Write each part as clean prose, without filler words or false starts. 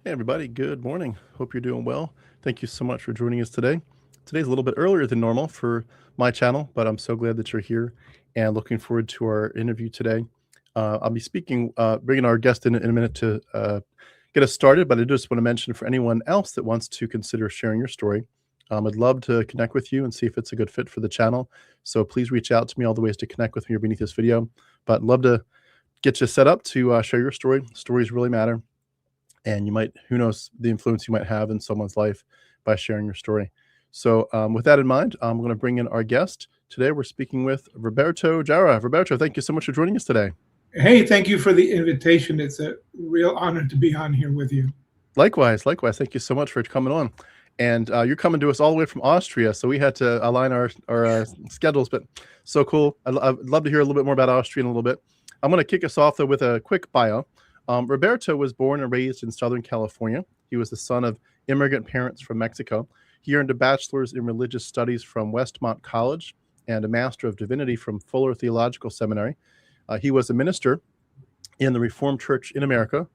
Hey, everybody. Good morning. Hope you're doing well. Thank you so much for joining us today. Today's a little bit earlier than normal for my channel, but I'm so glad that you're here and looking forward to our interview today. I'll be bringing our guest in a minute to get us started, but I just want to mention for anyone else that wants to consider sharing your story, I'd love to connect with you and see if it's a good fit for the channel. So please reach out to me. All the ways to connect with me are beneath this video, but I'd love to get you set up to share your story. Stories really matter. And you might, who knows, the influence you might have in someone's life by sharing your story. So with that in mind, I'm going to bring in our guest. Today we're speaking with Roberto Jara. Roberto, thank you so much for joining us today. Hey, thank you for the invitation. It's a real honor to be on here with you. Likewise. Thank you so much for coming on. And you're coming to us all the way from Austria, so we had to align our schedules, but so cool. I'd love to hear a little bit more about Austria in a little bit. I'm going to kick us off, though, with a quick bio. Roberto was born and raised in Southern California. He was the son of immigrant parents from Mexico. He earned a bachelor's in religious studies from Westmont College and a master of divinity from Fuller Theological Seminary. He was a minister in the Reformed Church in America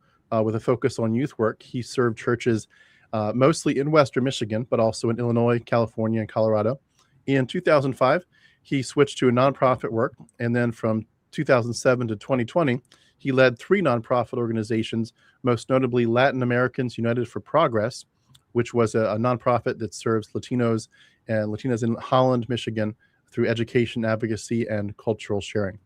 with a focus on youth work. He served churches mostly in Western Michigan, but also in Illinois, California, and Colorado. In 2005, he switched to a nonprofit work, and then from 2007 to 2020, he led 3 nonprofit organizations, most notably Latin Americans United for Progress, which was a nonprofit that serves Latinos and Latinas in Holland, Michigan, through education, advocacy, and cultural sharing.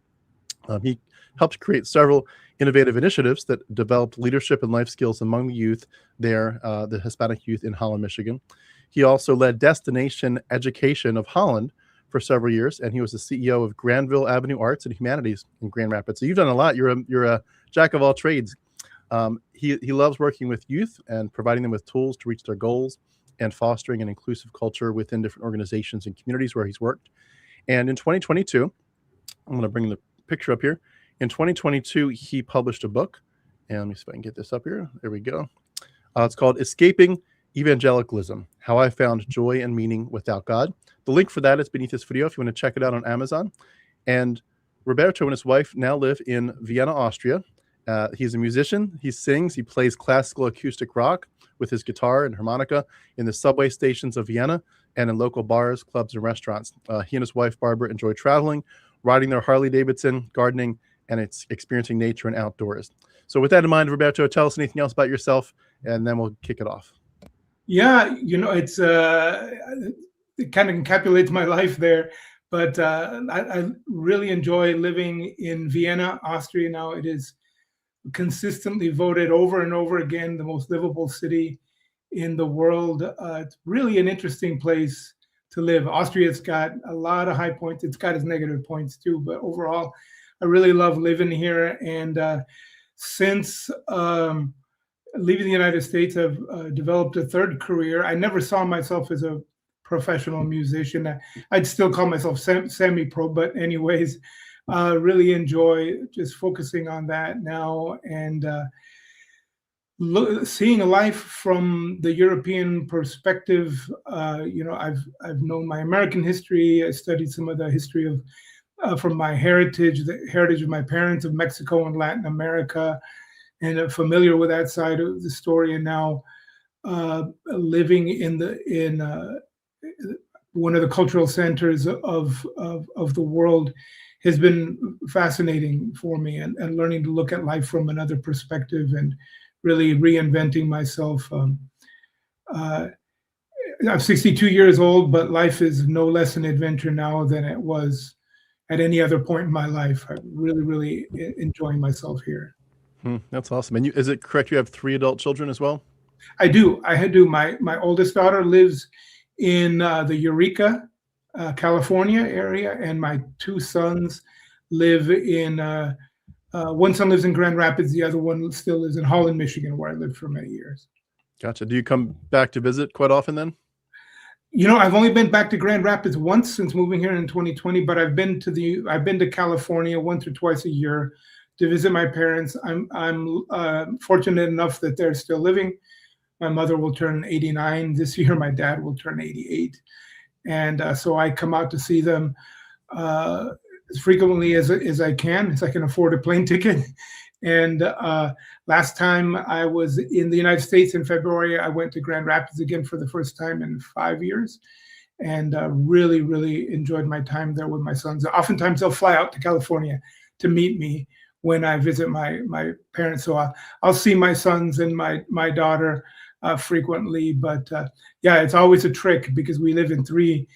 He helped create several innovative initiatives that developed leadership and life skills among the youth there, the Hispanic youth in Holland, Michigan. He also led Destination Education of Holland for several years, and he was the CEO of Granville Avenue Arts and Humanities in Grand Rapids. So you've done a lot. You're a jack of all trades. He loves working with youth and providing them with tools to reach their goals and fostering an inclusive culture within different organizations and communities where he's worked. And in 2022, I'm going to bring the picture up here. In 2022, he published a book, and let me see if I can get this up here. There we go. It's called Escaping Evangelicalism: How I Found Joy and Meaning Without God. The link for that is beneath this video if you want to check it out on Amazon. And Roberto and his wife now live in Vienna, Austria. He's a musician. He sings. He plays classical acoustic rock with his guitar and harmonica in the subway stations of Vienna and in local bars, clubs, and restaurants. He and his wife, Barbara, enjoy traveling, riding their Harley-Davidson, gardening, and it's experiencing nature and outdoors. So with that in mind, Roberto, tell us anything else about yourself, and then we'll kick it off. Yeah, it's it kind of encapsulates my life there, but I really enjoy living in Vienna, Austria. Now it is consistently voted over and over again the most livable city in the world. It's really an interesting place to live. Austria's got a lot of high points. It's got its negative points too, but overall, I really love living here. And since leaving the United States, I've developed a third career. I never saw myself as a professional musician. I'd still call myself semi-pro, but anyways, really enjoy just focusing on that now and seeing a life from the European perspective. I've known my American history. I studied some of the history of from my heritage, the heritage of my parents of Mexico and Latin America, and I'm familiar with that side of the story. And now living in one of the cultural centers of the world has been fascinating for me, and learning to look at life from another perspective and really reinventing myself. I'm 62 years old, but life is no less an adventure now than it was at any other point in my life. I'm really, really enjoying myself here. That's awesome. And is it correct you have 3 adult children as well? I do. My oldest daughter lives in the Eureka, California area, and my 2 sons live in, one son lives in Grand Rapids, the other one still lives in Holland, Michigan, where I lived for many years. Gotcha. Do you come back to visit quite often then? I've only been back to Grand Rapids once since moving here in 2020, but I've been to California once or twice a year to visit my parents. I'm fortunate enough that they're still living. My mother will turn 89 this year. My dad will turn 88. And so I come out to see them as frequently as I can afford a plane ticket. And last time I was in the United States in February, I went to Grand Rapids again for the first time in 5 years, and really, really enjoyed my time there with my sons. Oftentimes they'll fly out to California to meet me when I visit my parents. So I'll see my sons and my daughter frequently. But yeah, it's always a trick because we live in three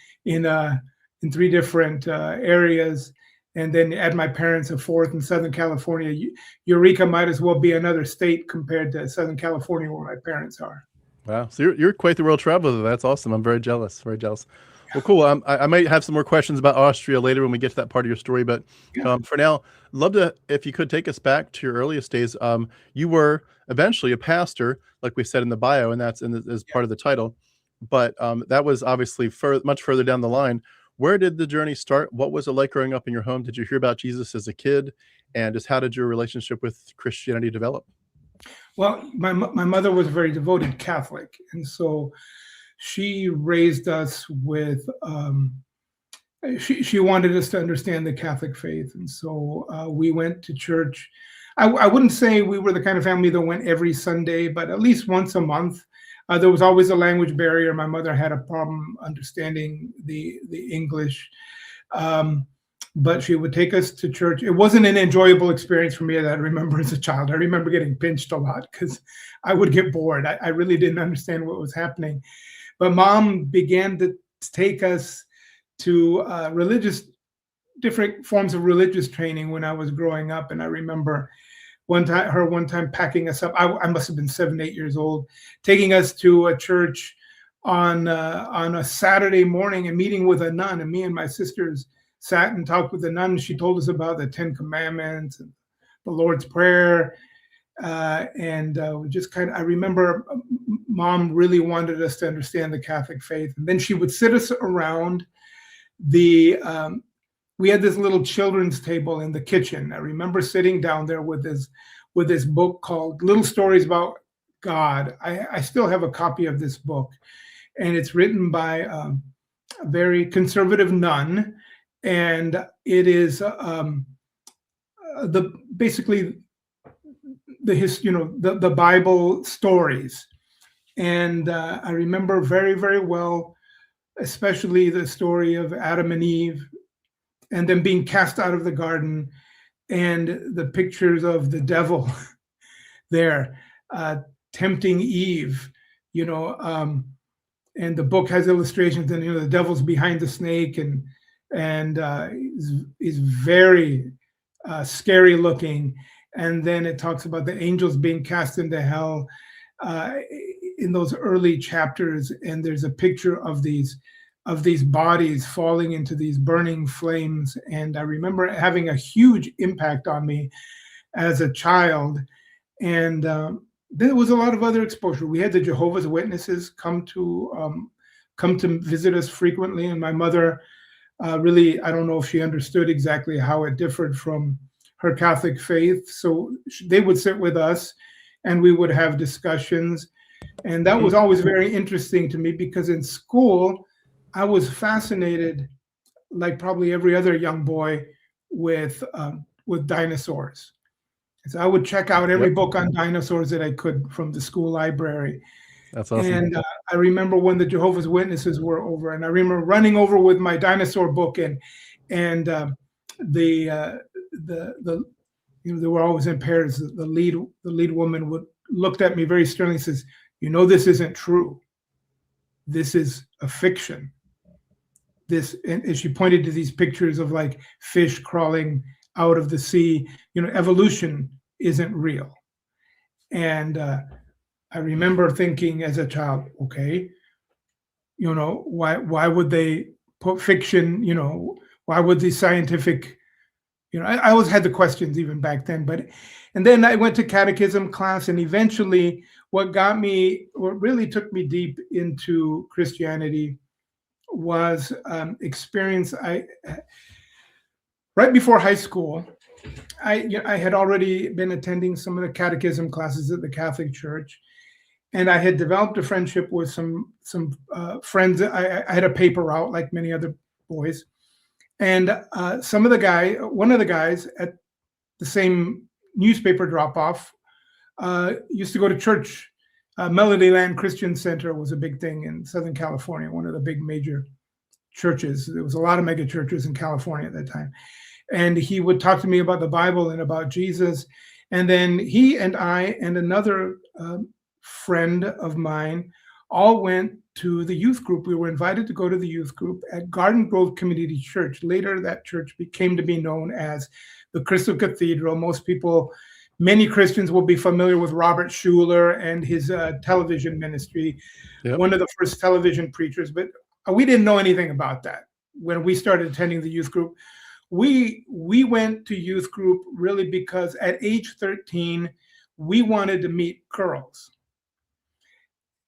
different areas. And then add my parents a fourth in Southern California. Eureka might as well be another state compared to Southern California where my parents are. Wow. So you're quite the world traveler. That's awesome. I'm very jealous. Very jealous. Well, cool. I might have some more questions about Austria later when we get to that part of your story. But for now, love to, if you could take us back to your earliest days. You were eventually a pastor, like we said in the bio, and that's as part of the title. But that was obviously much further down the line. Where did the journey start? What was it like growing up in your home? Did you hear about Jesus as a kid? And just how did your relationship with Christianity develop? Well, my mother was a very devoted Catholic. And so she raised us with, she wanted us to understand the Catholic faith. And so we went to church. I wouldn't say we were the kind of family that went every Sunday, but at least once a month. There was always a language barrier. My mother had a problem understanding the English, but she would take us to church. It wasn't an enjoyable experience for me that I remember as a child. I remember getting pinched a lot because I would get bored. I really didn't understand what was happening. But Mom began to take us to different forms of religious training when I was growing up. And I remember one time packing us up. I must have been 7, 8 years old, taking us to a church on a Saturday morning and meeting with a nun. And me and my sisters sat and talked with the nun. She told us about the 10 Commandments and the Lord's Prayer. We just I remember Mom really wanted us to understand the Catholic faith. And then she would sit us around we had this little children's table in the kitchen. I remember sitting down there with this book called Little Stories About God. I still have a copy of this book, and it's written by a very conservative nun, and it is basically the Bible stories. And I remember very, very well, especially the story of Adam and Eve, and them being cast out of the garden, and the pictures of the devil there tempting Eve, and the book has illustrations, and the devil's behind the snake, and is very scary looking. And then it talks about the angels being cast into hell in those early chapters, and there's a picture of these bodies falling into these burning flames. And I remember having a huge impact on me as a child. And there was a lot of other exposure. We had the Jehovah's Witnesses come to visit us frequently. And my mother really, I don't know if she understood exactly how it differed from her Catholic faith. So they would sit with us and we would have discussions. And that was always very interesting to me, because in school, I was fascinated, like probably every other young boy, with dinosaurs. So I would check out every book on dinosaurs that I could from the school library. That's awesome. And I remember when the Jehovah's Witnesses were over, and I remember running over with my dinosaur book, and they were always in pairs. The lead woman looked at me very sternly and says, "This isn't true. This is a fiction." And she pointed to these pictures of like fish crawling out of the sea. Evolution isn't real. And I remember thinking as a child, okay, why would they put fiction? Why would the scientific? I always had the questions even back then. And then I went to catechism class, and eventually, what really took me deep into Christianity was experience. Right before high school, I had already been attending some of the catechism classes at the Catholic Church, and I had developed a friendship with some friends. I had a paper route like many other boys, and one of the guys at the same newspaper drop-off. Used to go to church. Melody Land Christian Center was a big thing in Southern California, one of the big major churches. There was a lot of mega churches in California at that time. And he would talk to me about the Bible and about Jesus. And then he and I and another friend of mine all went to the youth group. We were invited to go to the youth group at Garden Grove Community Church. Later, that church became to be known as the Crystal Cathedral. Many Christians will be familiar with Robert Schuller and his television ministry, one of the first television preachers. But we didn't know anything about that when we started attending the youth group. We went to youth group really because at age 13, we wanted to meet girls.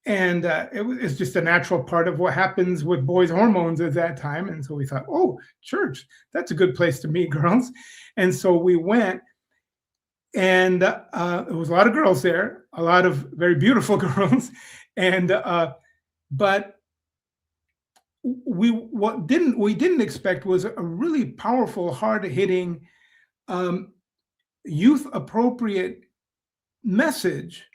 And it's just a natural part of what happens with boys' hormones at that time. And so we thought, oh, church, that's a good place to meet girls. And so we went, and there was a lot of girls there, a lot of very beautiful girls. And but what we didn't expect was a really powerful, hard-hitting, youth-appropriate message.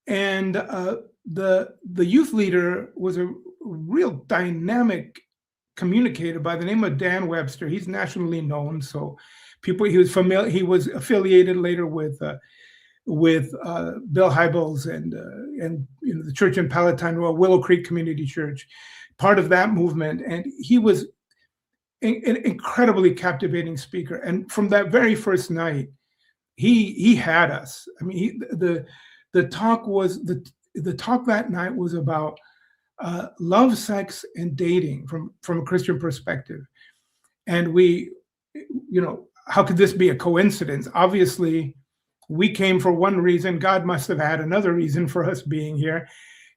And the youth leader was a real dynamic communicator by the name of Dan Webster. He's nationally known, so he was familiar. He was affiliated later with Bill Hybels and the church in Palatine, Willow Creek Community Church, part of that movement. And he was an incredibly captivating speaker. And from that very first night, he had us. I mean, the talk that night was about love, sex, and dating from a Christian perspective. And how could this be a coincidence? Obviously, we came for one reason. God must have had another reason for us being here,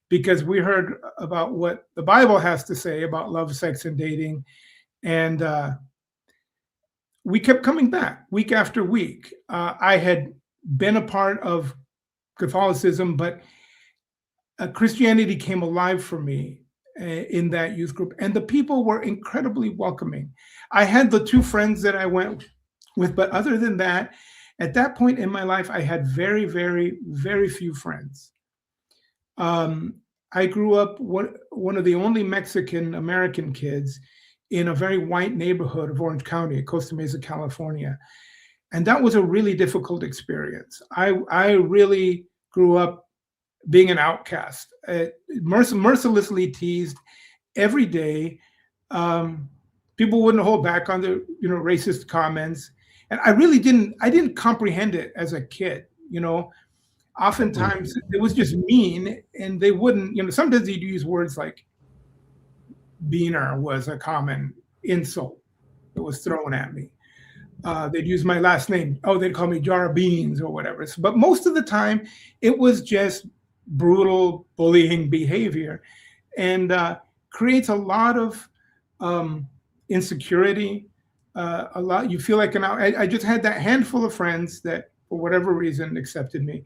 because we heard about what the Bible has to say about love, sex, and dating. And we kept coming back week after week. I had been a part of Catholicism, but Christianity came alive for me in that youth group. And the people were incredibly welcoming. I had the two friends that I went with, but other than that, at that point in my life, I had very, very, very few friends. I grew up one of the only Mexican American kids in a very white neighborhood of Orange County, Costa Mesa, California. And that was a really difficult experience. I really grew up being an outcast, mercilessly teased every day. People wouldn't hold back on the racist comments. And I didn't comprehend it as a kid. Oftentimes it was just mean, and they wouldn't, sometimes they'd use words like beaner was a common insult that was thrown at me. They'd use my last name. Oh, they'd call me Jar of Beans or whatever. But most of the time it was just brutal bullying behavior, and creates a lot of insecurity. You feel like I just had that handful of friends that for whatever reason accepted me.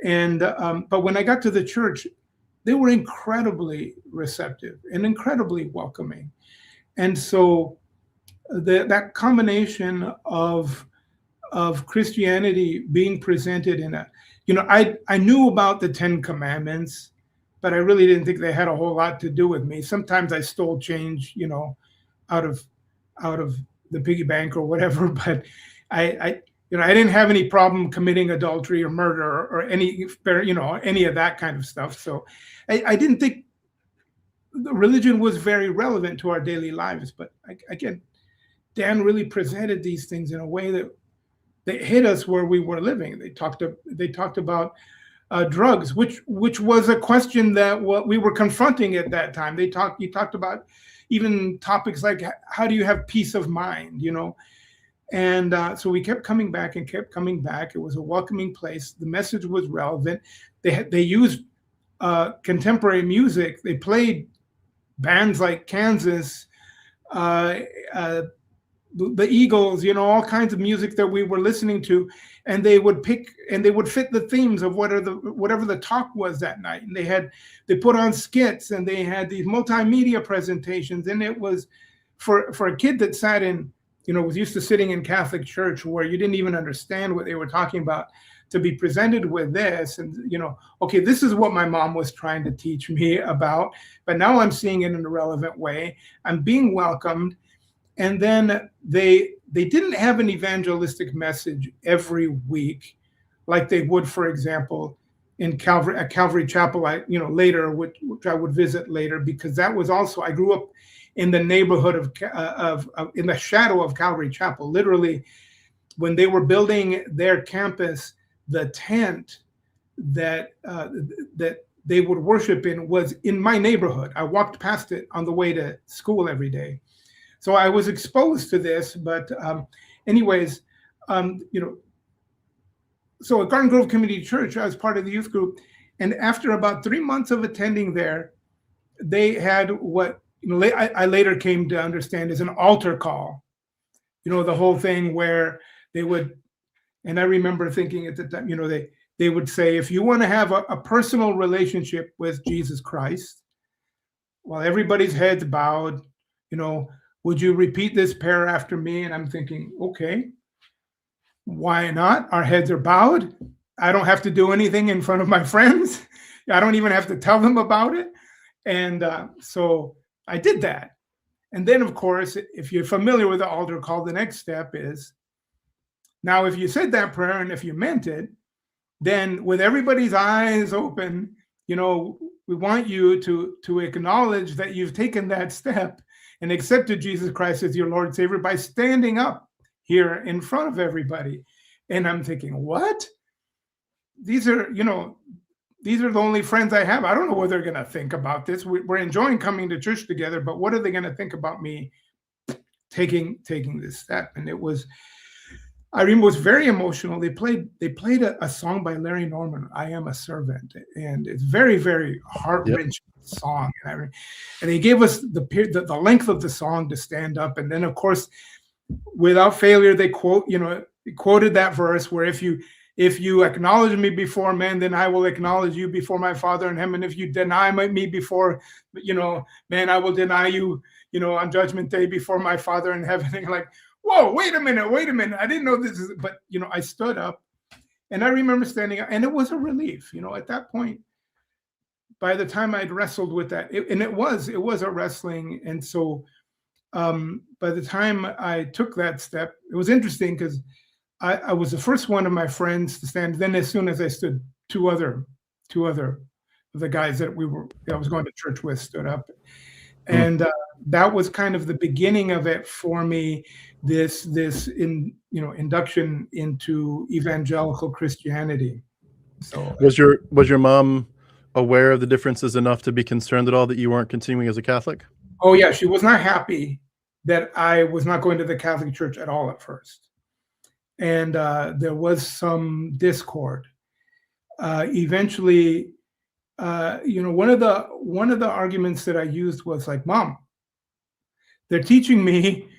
And but when I got to the church, they were incredibly receptive and incredibly welcoming. And so that combination of Christianity being presented in a, I knew about the 10 Commandments, but I really didn't think they had a whole lot to do with me. Sometimes I stole change, out of the piggy bank or whatever, but I didn't have any problem committing adultery or murder or any of that kind of stuff. So I didn't think the religion was very relevant to our daily lives. But again, Dan really presented these things in a way that hit us where we were living. They talked about drugs, which was a question that we were confronting at that time. He talked about even topics like, how do you have peace of mind, And so we kept coming back and kept coming back. It was a welcoming place. The message was relevant. They used contemporary music. They played bands like Kansas, the Eagles, all kinds of music that we were listening to, and they would pick and they would fit the themes of whatever the talk was that night. And they put on skits, and they had these multimedia presentations, and it was for a kid that sat in was used to sitting in Catholic church where you didn't even understand what they were talking about, to be presented with this, and okay, this is what my mom was trying to teach me about, but now I'm seeing it in a relevant way. I'm being welcomed. And then they didn't have an evangelistic message every week like they would, for example, at Calvary Chapel, later, which I would visit later, because that was also, I grew up in the neighborhood of in the shadow of Calvary Chapel. Literally, when they were building their campus, the tent that they would worship in was in my neighborhood. I walked past it on the way to school every day. So I was exposed to this, but anyways, so at Garden Grove Community Church, I was part of the youth group. And after about 3 months of attending there, they had what I later came to understand is an altar call. The whole thing where they would, and I remember thinking at the time, they would say, if you want to have a personal relationship with Jesus Christ, while everybody's heads bowed, would you repeat this prayer after me? And I'm thinking, okay, why not? Our heads are bowed. I don't have to do anything in front of my friends. I don't even have to tell them about it. And so I did that. And then, of course, if you're familiar with the altar call, the next step is, now if you said that prayer and if you meant it, then with everybody's eyes open, we want you to acknowledge that you've taken that step and accepted Jesus Christ as your Lord and Savior by standing up here in front of everybody. And I'm thinking, what? These are the only friends I have. I don't know what they're going to think about this. We're enjoying coming to church together, but what are they going to think about me taking this step? And it was very emotional. They played a song by Larry Norman, "I Am a Servant," and it's very, very heart-wrenching song. And they gave us the length of the song to stand up, and then of course, without failure, they quoted that verse where if you acknowledge me before men, then I will acknowledge you before my Father in heaven. If you deny me before man, I will deny you on judgment day before my Father in heaven. And like, whoa, wait a minute. I didn't know this. But I stood up, and I remember standing up, and it was a relief. At that point, by the time I'd wrestled with that, it was a wrestling. And so by the time I took that step, it was interesting because I was the first one of my friends to stand. Then as soon as I stood, two other of the guys that I was going to church with stood up. And that was kind of the beginning of it for me, this induction into evangelical Christianity. So was your mom aware of the differences enough to be concerned at all that you weren't continuing as a Catholic? Oh yeah, she was not happy that I was not going to the Catholic Church at all at first. And there was some discord. Eventually, one of the arguments that I used was like, Mom, they're teaching me,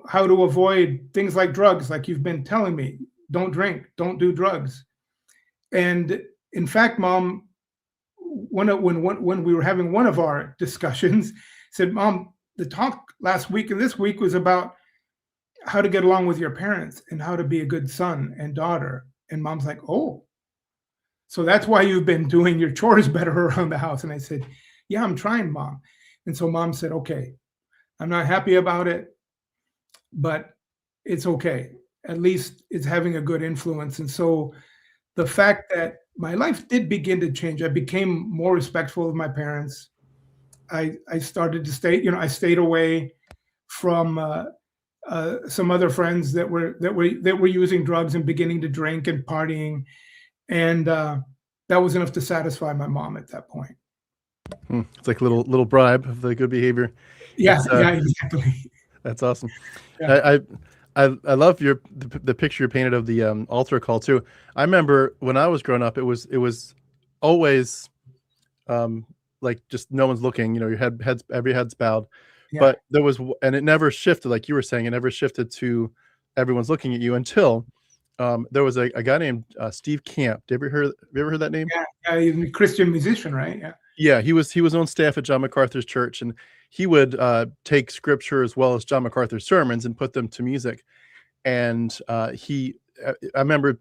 how to avoid things like drugs, like you've been telling me. Don't drink, don't do drugs. And in fact, Mom, when we were having one of our discussions, said, Mom, the talk last week and this week was about how to get along with your parents and how to be a good son and daughter. And Mom's like, oh, so that's why you've been doing your chores better around the house. And I said, yeah, I'm trying, Mom. And so Mom said, okay, I'm not happy about it, but it's okay. At least it's having a good influence. And so the fact that my life did begin to change, I became more respectful of my parents. I started to stay, I stayed away from some other friends that were using drugs and beginning to drink and partying, and that was enough to satisfy my mom at that point. It's like a little bribe of the good behavior. Yeah, yeah, exactly. That's awesome. Yeah. I love the picture you painted of the altar call too. I remember when I was growing up, it was always like just no one's looking. Your every head's bowed. Yeah. But there was, and it never shifted, like you were saying, it never shifted to everyone's looking at you until there was a guy named Steve Camp. Have you ever heard that name? Yeah, he's a Christian musician, right? Yeah. Yeah, he was on staff at John MacArthur's church, and he would take scripture as well as John MacArthur's sermons and put them to music. And I remember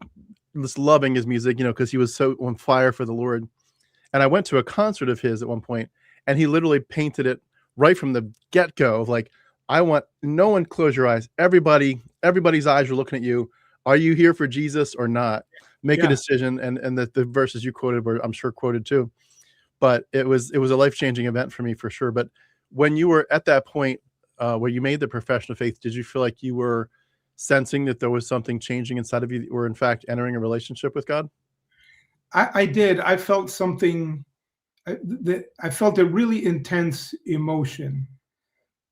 just loving his music, because he was so on fire for the Lord. And I went to a concert of his at one point, and he literally painted it right from the get-go of like, I want no one close your eyes. Everybody's eyes are looking at you. Are you here for Jesus or not? Make a decision. And the verses you quoted were, I'm sure, quoted too. But it was a life-changing event for me for sure. But when you were at that point where you made the profession of faith, did you feel like you were sensing that there was something changing inside of you, that you were in fact entering a relationship with God? I did. I felt something, I felt a really intense emotion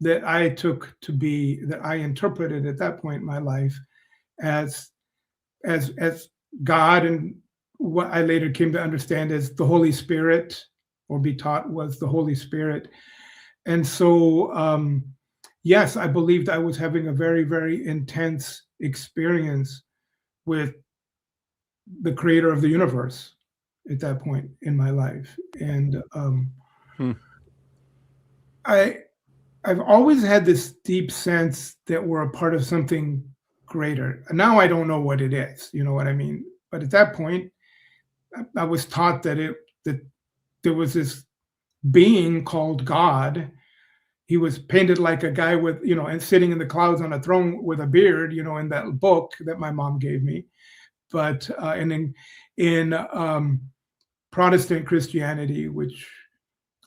that I took to be, that I interpreted at that point in my life as God, and what I later came to understand as the Holy Spirit, or be taught was the Holy Spirit. And so, yes, I believed I was having a very, very intense experience with the creator of the universe at that point in my life. And I've always had this deep sense that we're a part of something greater. Now I don't know what it is, you know what I mean? But at that point, I was taught that there was this being called God. He was painted like a guy with, and sitting in the clouds on a throne with a beard, in that book that my mom gave me. But and in Protestant Christianity,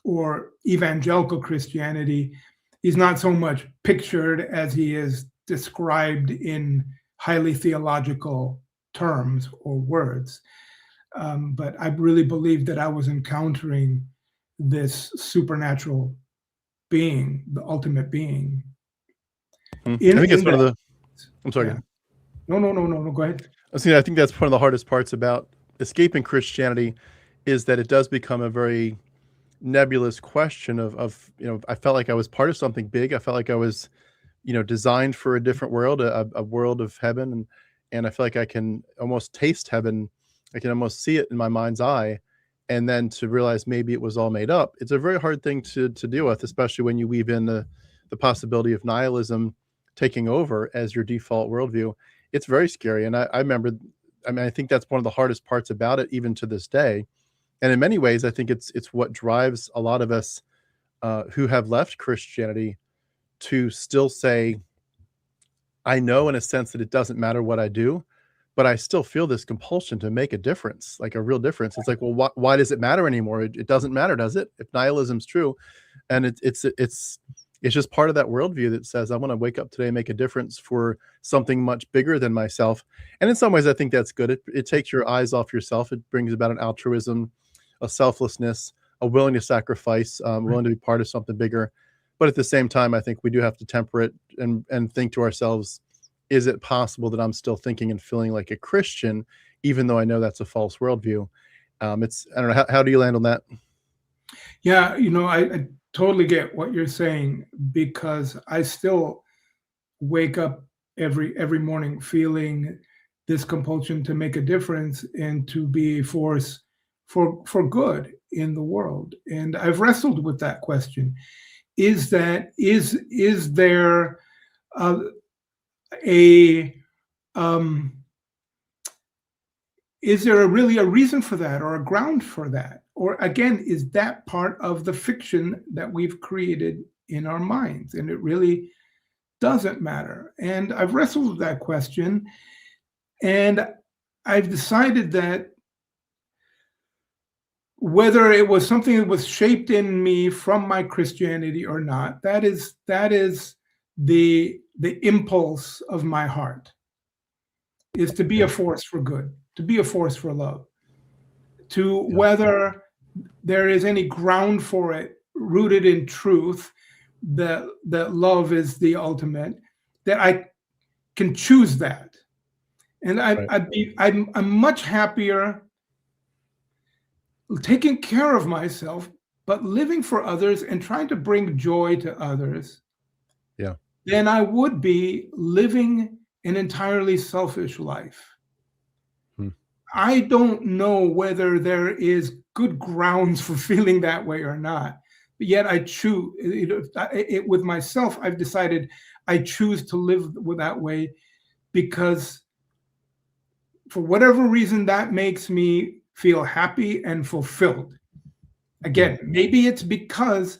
or evangelical Christianity, he's not so much pictured as he is described in highly theological terms or words. But I really believed that I was encountering this supernatural being, the ultimate being. I think it's one of the. I'm sorry. Yeah. No. Go ahead. I think that's one of the hardest parts about escaping Christianity, is that it does become a very nebulous question of I felt like I was part of something big. I felt like I was designed for a different world, a world of heaven, and I feel like I can almost taste heaven. I can almost see it in my mind's eye, and then to realize maybe it was all made up. It's a very hard thing to deal with, especially when you weave in the possibility of nihilism taking over as your default worldview. It's very scary. And I remember, I think that's one of the hardest parts about it, even to this day. And in many ways, I think it's what drives a lot of us who have left Christianity to still say, I know in a sense that it doesn't matter what I do, but I still feel this compulsion to make a difference, like a real difference. It's like, well, why does it matter anymore? It doesn't matter, does it? If nihilism's true, and it's just part of that worldview that says, I want to wake up today and make a difference for something much bigger than myself. And in some ways, I think that's good. It takes your eyes off yourself. It brings about an altruism, a selflessness, a willing to sacrifice, willing to be part of something bigger. But at the same time, I think we do have to temper it and think to ourselves, is it possible that I'm still thinking and feeling like a Christian, even though I know that's a false worldview? I don't know. How do you land on that? Yeah, I totally get what you're saying, because I still wake up every morning feeling this compulsion to make a difference and to be a force for good in the world. And I've wrestled with that question. Is there really a reason for that, or a ground for that? Or again, is that part of the fiction that we've created in our minds, and it really doesn't matter? And I've wrestled with that question, and I've decided that whether it was something that was shaped in me from my Christianity or not, that is the impulse of my heart, is to be a force for good, to be a force for love, to whether there is any ground for it rooted in truth, that love is the ultimate, that I can choose that. And I'm much happier taking care of myself, but living for others and trying to bring joy to others, than I would be living an entirely selfish life. I don't know whether there is good grounds for feeling that way or not. But yet I choose with myself. I've decided I choose to live with that way because for whatever reason that makes me feel happy and fulfilled. Again, maybe it's because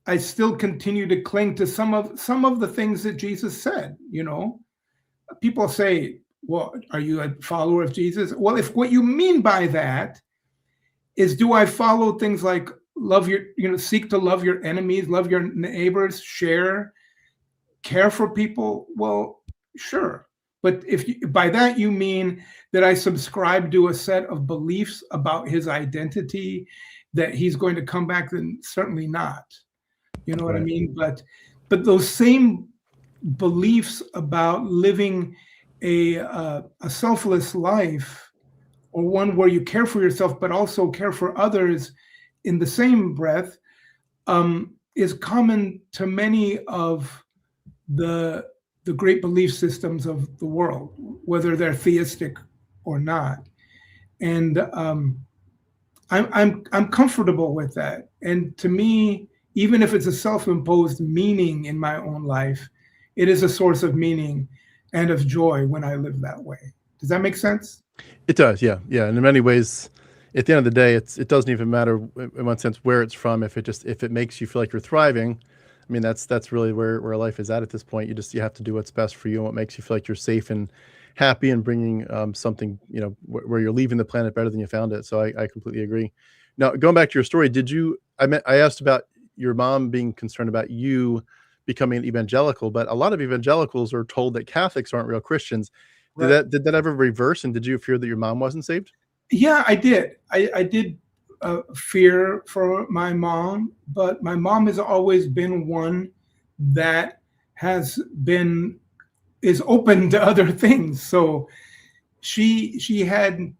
I still continue to cling to some of the things that Jesus said. People say, well, are you a follower of Jesus? Well, if what you mean by that is, do I follow things like seek to love your enemies, love your neighbors, care for people? Well, sure. But if by that you mean that I subscribe to a set of beliefs about his identity, that he's going to come back, then certainly not. You know what I mean? But those same beliefs about living a selfless life, or one where you care for yourself but also care for others in the same breath, is common to many of the great belief systems of the world, whether they're theistic or not. And I'm comfortable with that. And to me, even if it's a self-imposed meaning in my own life, it is a source of meaning and of joy when I live that way. Does that make sense? It does, yeah. And in many ways, at the end of the day, it doesn't even matter in one sense where it's from. If it makes you feel like you're thriving, I mean, that's really where life is at this point. You have to do what's best for you and what makes you feel like you're safe and happy and bringing something, where you're leaving the planet better than you found it. So I completely agree. Now, going back to your story, I asked about your mom being concerned about you becoming an evangelical, but a lot of evangelicals are told that Catholics aren't real Christians. Right. Did that ever reverse? And did you fear that your mom wasn't saved? Yeah, I did. I did fear for my mom, but my mom has always been one that is open to other things. So she had,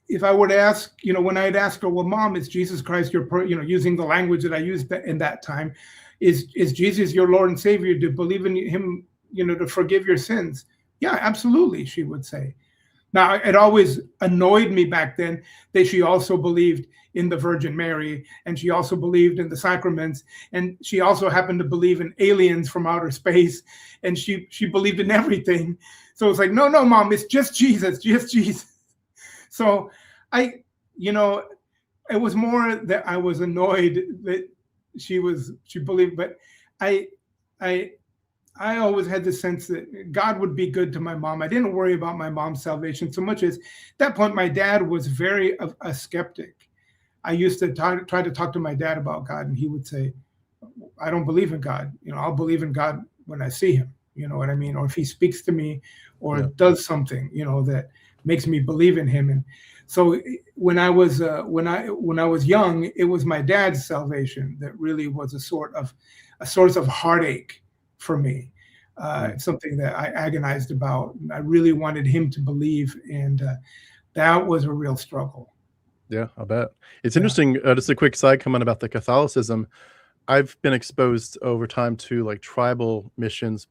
if I were to ask, when I'd ask her, well, Mom, is Jesus Christ using the language that I used in that time, is Jesus your Lord and Savior? Do you believe in him, to forgive your sins? Yeah, absolutely, she would say. Now, it always annoyed me back then that she also believed in the Virgin Mary, and she also believed in the sacraments, and she also happened to believe in aliens from outer space, and she believed in everything. So it's like, no, Mom, it's just Jesus. So it was more that I was annoyed that she believed, but I always had the sense that God would be good to my mom. I didn't worry about my mom's salvation so much as at that point, my dad was very a skeptic. I used to try to talk to my dad about God, and he would say, I don't believe in God. I'll believe in God when I see him. You know what I mean? Or if he speaks to me or does something, that makes me believe in him. And so when I was young, it was my dad's salvation that really was a source of heartache for me. Something that I agonized about. And I really wanted him to believe, and that was a real struggle. Yeah, I bet. It's interesting. Just a quick side comment about the Catholicism. I've been exposed over time to like tribal missions,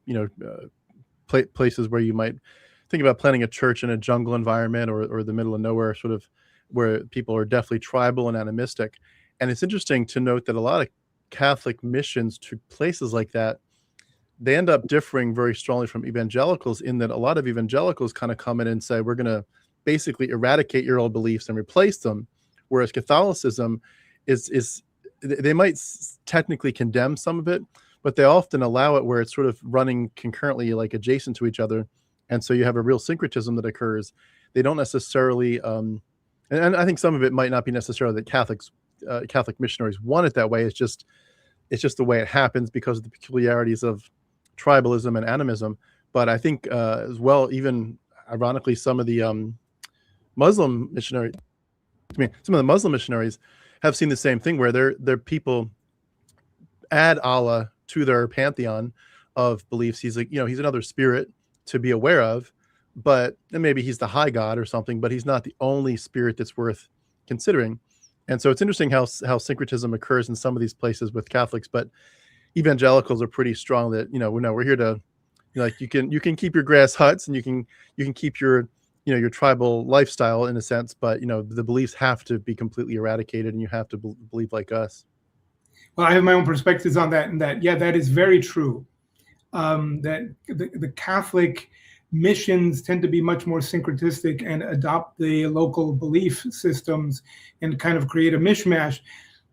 places where you might think about planting a church in a jungle environment or the middle of nowhere, sort of where people are definitely tribal and animistic. And it's interesting to note that a lot of Catholic missions to places like that, they end up differing very strongly from evangelicals, in that a lot of evangelicals kind of come in and say, we're going to basically eradicate your old beliefs and replace them. Whereas Catholicism is they might technically condemn some of it, but they often allow it where it's sort of running concurrently, like adjacent to each other. And so you have a real syncretism that occurs. They don't necessarily, and I think some of it might not be necessarily that Catholic missionaries want it that way. It's just the way it happens because of the peculiarities of tribalism and animism. But I think as well, even ironically, some of the Muslim missionaries, some of the Muslim missionaries have seen the same thing, where their people add Allah to their pantheon of beliefs. He's like, he's another spirit to be aware of, but maybe he's the high God or something, but he's not the only spirit that's worth considering. And so it's interesting how syncretism occurs in some of these places with Catholics, but evangelicals are pretty strong that, we're here to Like you can keep your grass huts and you can keep your your tribal lifestyle in a sense, but the beliefs have to be completely eradicated, and you have to believe like us. Well, I have my own perspectives on that, and that is very true. That the Catholic missions tend to be much more syncretistic and adopt the local belief systems and kind of create a mishmash.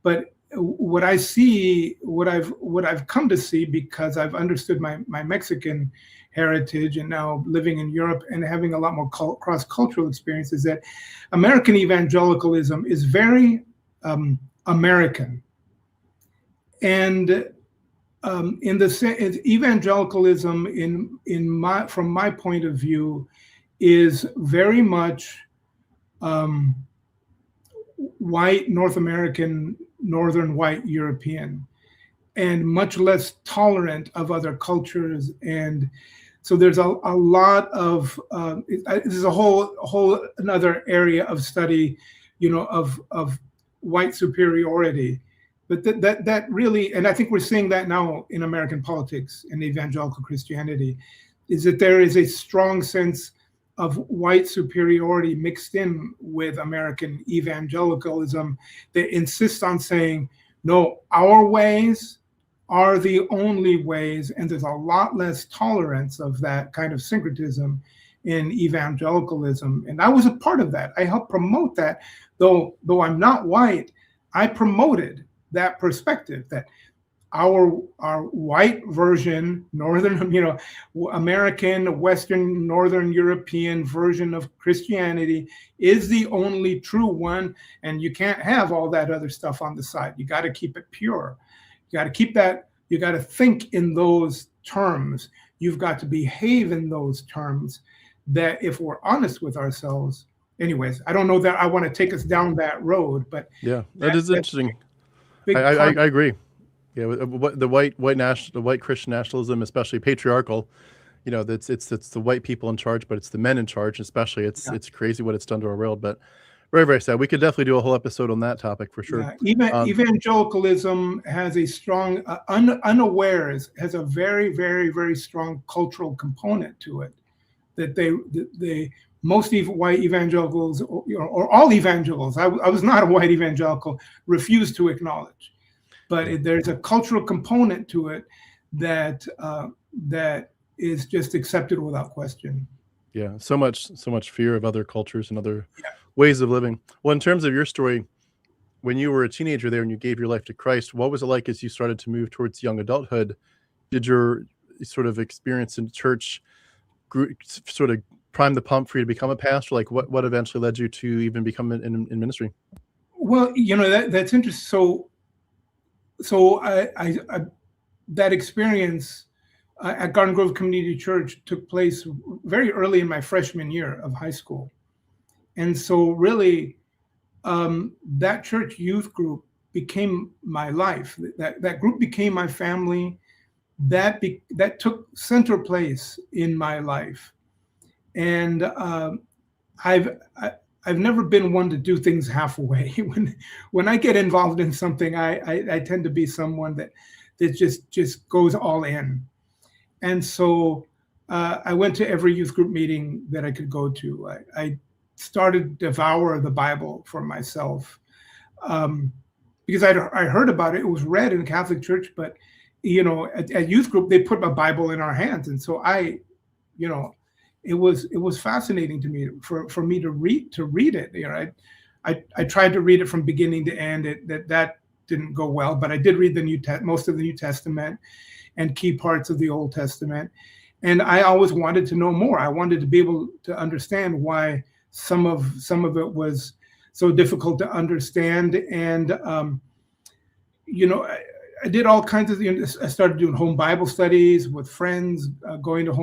But what I see, what I've come to see, because I've understood my Mexican heritage and now living in Europe and having a lot more cross-cultural experience, is that American evangelicalism is very American. And in the sense, evangelicalism, from my point of view, is very much white North American, Northern white European, and much less tolerant of other cultures. And so there's a lot of this is a whole another area of study, of white superiority. But that really, and I think we're seeing that now in American politics and evangelical Christianity, is that there is a strong sense of white superiority mixed in with American evangelicalism that insists on saying, no, our ways are the only ways, and there's a lot less tolerance of that kind of syncretism in evangelicalism. And I was a part of that. I helped promote that, though I'm not white. I promoted that perspective that our white version, Northern, American, Western, Northern European version of Christianity is the only true one, and you can't have all that other stuff on the side. You got to keep it pure. You got to keep that. You got to think in those terms. You've got to behave in those terms. That if we're honest with ourselves, anyways, I don't know that I want to take us down that road, but yeah, that is interesting. I agree. Yeah, the white Christian nationalism, especially patriarchal, it's the white people in charge, but it's the men in charge, especially. It's crazy what it's done to our world, but very, very sad. We could definitely do a whole episode on that topic for sure. Yeah. Evangelicalism has a strong, unawares has a very, very, very strong cultural component to it. That most white evangelicals, or all evangelicals, I was not a white evangelical, refuse to acknowledge. But there's a cultural component to it that is just accepted without question. Yeah, so much fear of other cultures and other ways of living. Well, in terms of your story, when you were a teenager there and you gave your life to Christ, what was it like as you started to move towards young adulthood? Did your sort of experience in church sort of prime the pump for you to become a pastor? Like what eventually led you to even become in ministry? Well, that's interesting. So I that experience at Garden Grove Community Church took place very early in my freshman year of high school. And so really that church youth group became my life. That group became my family. That took center place in my life. And I've never been one to do things halfway. When I get involved in something, I tend to be someone that just goes all in. And so I went to every youth group meeting that I could go to. I started to devour the Bible for myself because I heard about it. It was read in the Catholic Church, but at youth group they put a Bible in our hands, and so it was fascinating to me for me to read it. I tried to read it from beginning to end. That didn't go well, but I did read most of the New Testament and key parts of the Old Testament, and I always wanted to know more. I wanted to be able to understand why some of it was so difficult to understand, and I did all kinds of. I started doing home Bible studies with friends, going to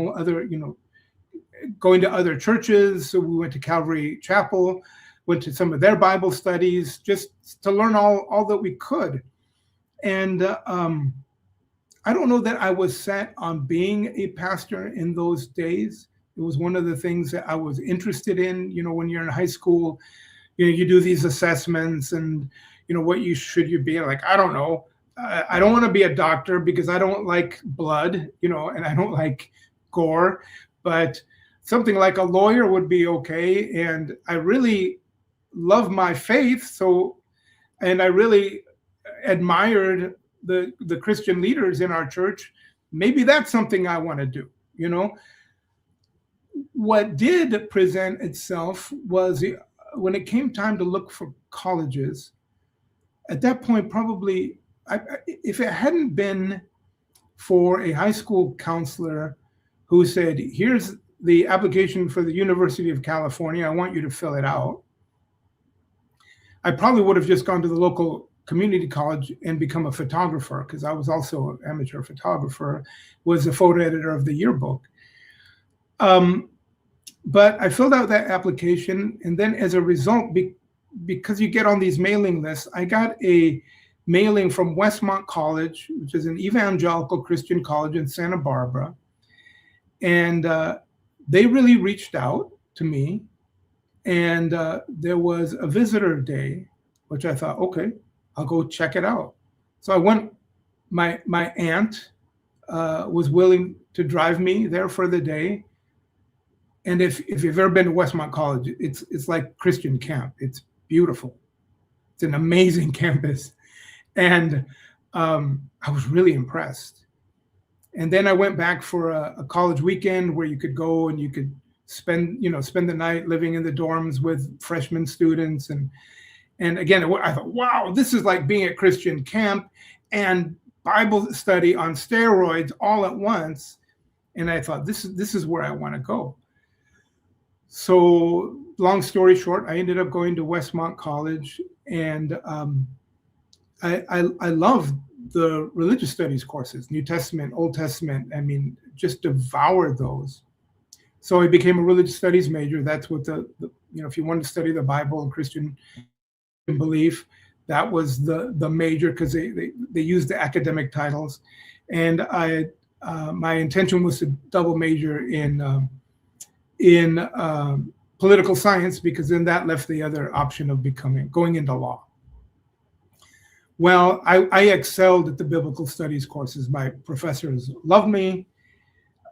other churches. So we went to Calvary Chapel, went to some of their Bible studies, just to learn all that we could. And I don't know that I was set on being a pastor in those days. It was one of the things that I was interested in. When you're in high school, you do these assessments and, what should you be? Like, I don't know. I don't want to be a doctor because I don't like blood, and I don't like gore, but something like a lawyer would be okay. And I really love my faith, and I really admired the Christian leaders in our church. Maybe that's something I want to do, What did present itself was when it came time to look for colleges. At that point, probably, if it hadn't been for a high school counselor who said, here's the application for the University of California, I want you to fill it out, I probably would have just gone to the local community college and become a photographer, because I was also an amateur photographer, was a photo editor of the yearbook. But I filled out that application, and then as a result, because you get on these mailing lists, I got a mailing from Westmont College, which is an evangelical Christian college in Santa Barbara. And they really reached out to me. And there was a visitor day, which I thought, okay, I'll go check it out. So I went, my aunt was willing to drive me there for the day. And if you've ever been to Westmont College, it's like Christian camp. It's beautiful. It's an amazing campus. And I was really impressed. And then I went back for a college weekend where you could go and you could spend the night living in the dorms with freshman students. And again, I thought, wow, this is like being at Christian camp and Bible study on steroids all at once. And I thought, this is where I want to go. So long story short, I ended up going to Westmont College, and I love the religious studies courses, New Testament, Old Testament. I mean, just devoured those. So I became a religious studies major. That's what if you wanted to study the Bible and Christian belief, that was the major, because they used the academic titles. And my intention was to double major in political science, because then that left the other option of going into law. Well, I excelled at the biblical studies courses. My professors loved me.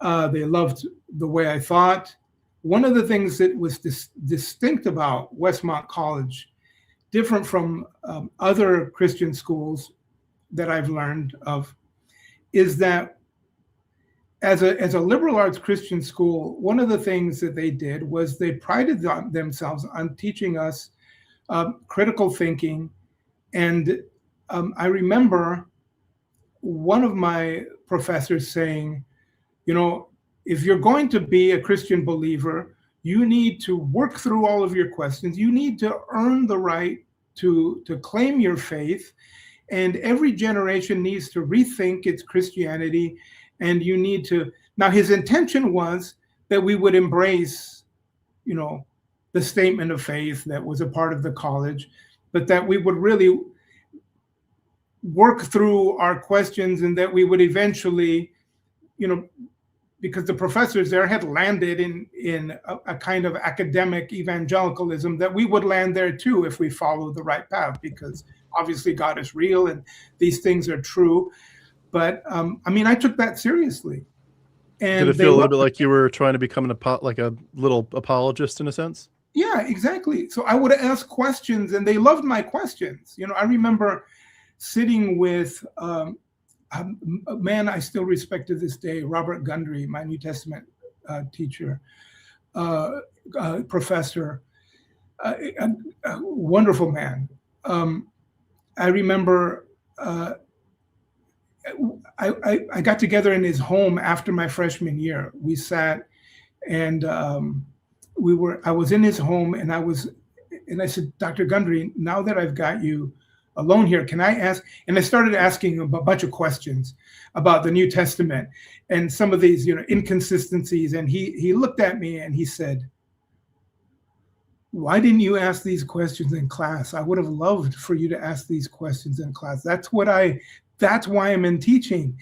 They loved the way I thought. One of the things that was distinct about Westmont College, different from other Christian schools that I've learned of, is that as a liberal arts Christian school, one of the things that they did was they prided themselves on teaching us critical thinking. And I remember one of my professors saying, if you're going to be a Christian believer, you need to work through all of your questions. You need to earn the right to claim your faith. And every generation needs to rethink its Christianity. And you need to, now his intention was that we would embrace, the statement of faith that was a part of the college, but that we would really work through our questions, and that we would eventually, because the professors there had landed in a kind of academic evangelicalism, that we would land there too if we followed the right path, because obviously God is real and these things are true. But I took that seriously. And did it feel a little bit like you were trying to become like a little apologist in a sense? Yeah, exactly. So I would ask questions, and they loved my questions. I remember sitting with a man I still respect to this day, Robert Gundry, my New Testament teacher, professor, a wonderful man. I remember I got together in his home after my freshman year. We sat, and I was in his home, and I said, Dr. Gundry, now that I've got you alone here, can I ask? And I started asking him a bunch of questions about the New Testament and some of these, inconsistencies. And he looked at me and he said, why didn't you ask these questions in class? I would have loved for you to ask these questions in class. That's why I'm in teaching.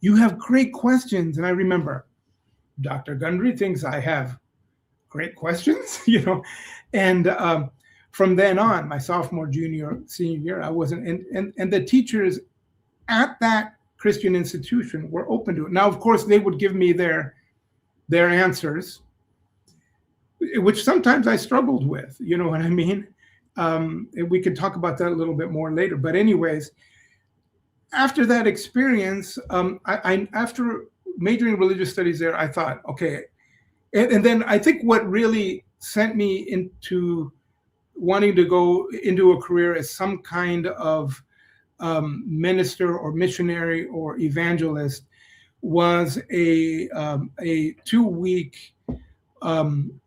You have great questions. And I remember Dr. Gundry thinks I have great questions, and from then on, my sophomore, junior, senior year, I wasn't, and the teachers at that Christian institution were open to it. Now, of course, they would give me their their answers, which sometimes I struggled with, you know what I mean? And we could talk about that a little bit more later. But anyways, after that experience, after majoring in religious studies there, I thought, okay. And then I think what really sent me into wanting to go into a career as some kind of minister or missionary or evangelist was a 2-week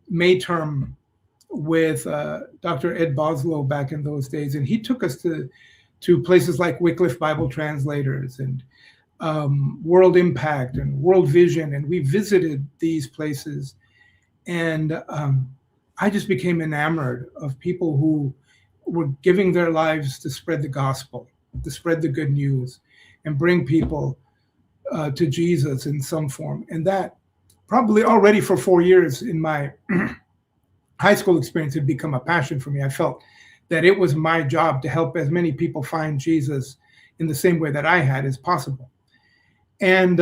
May term with Dr. Ed Boslow back in those days. And he took us to places like Wycliffe Bible Translators and World Impact and World Vision. And we visited these places. And I just became enamored of people who were giving their lives to spread the gospel, to spread the good news, and bring people to Jesus in some form. And that probably already for 4 years in my high school experience had become a passion for me. I felt that it was my job to help as many people find Jesus in the same way that I had as possible. And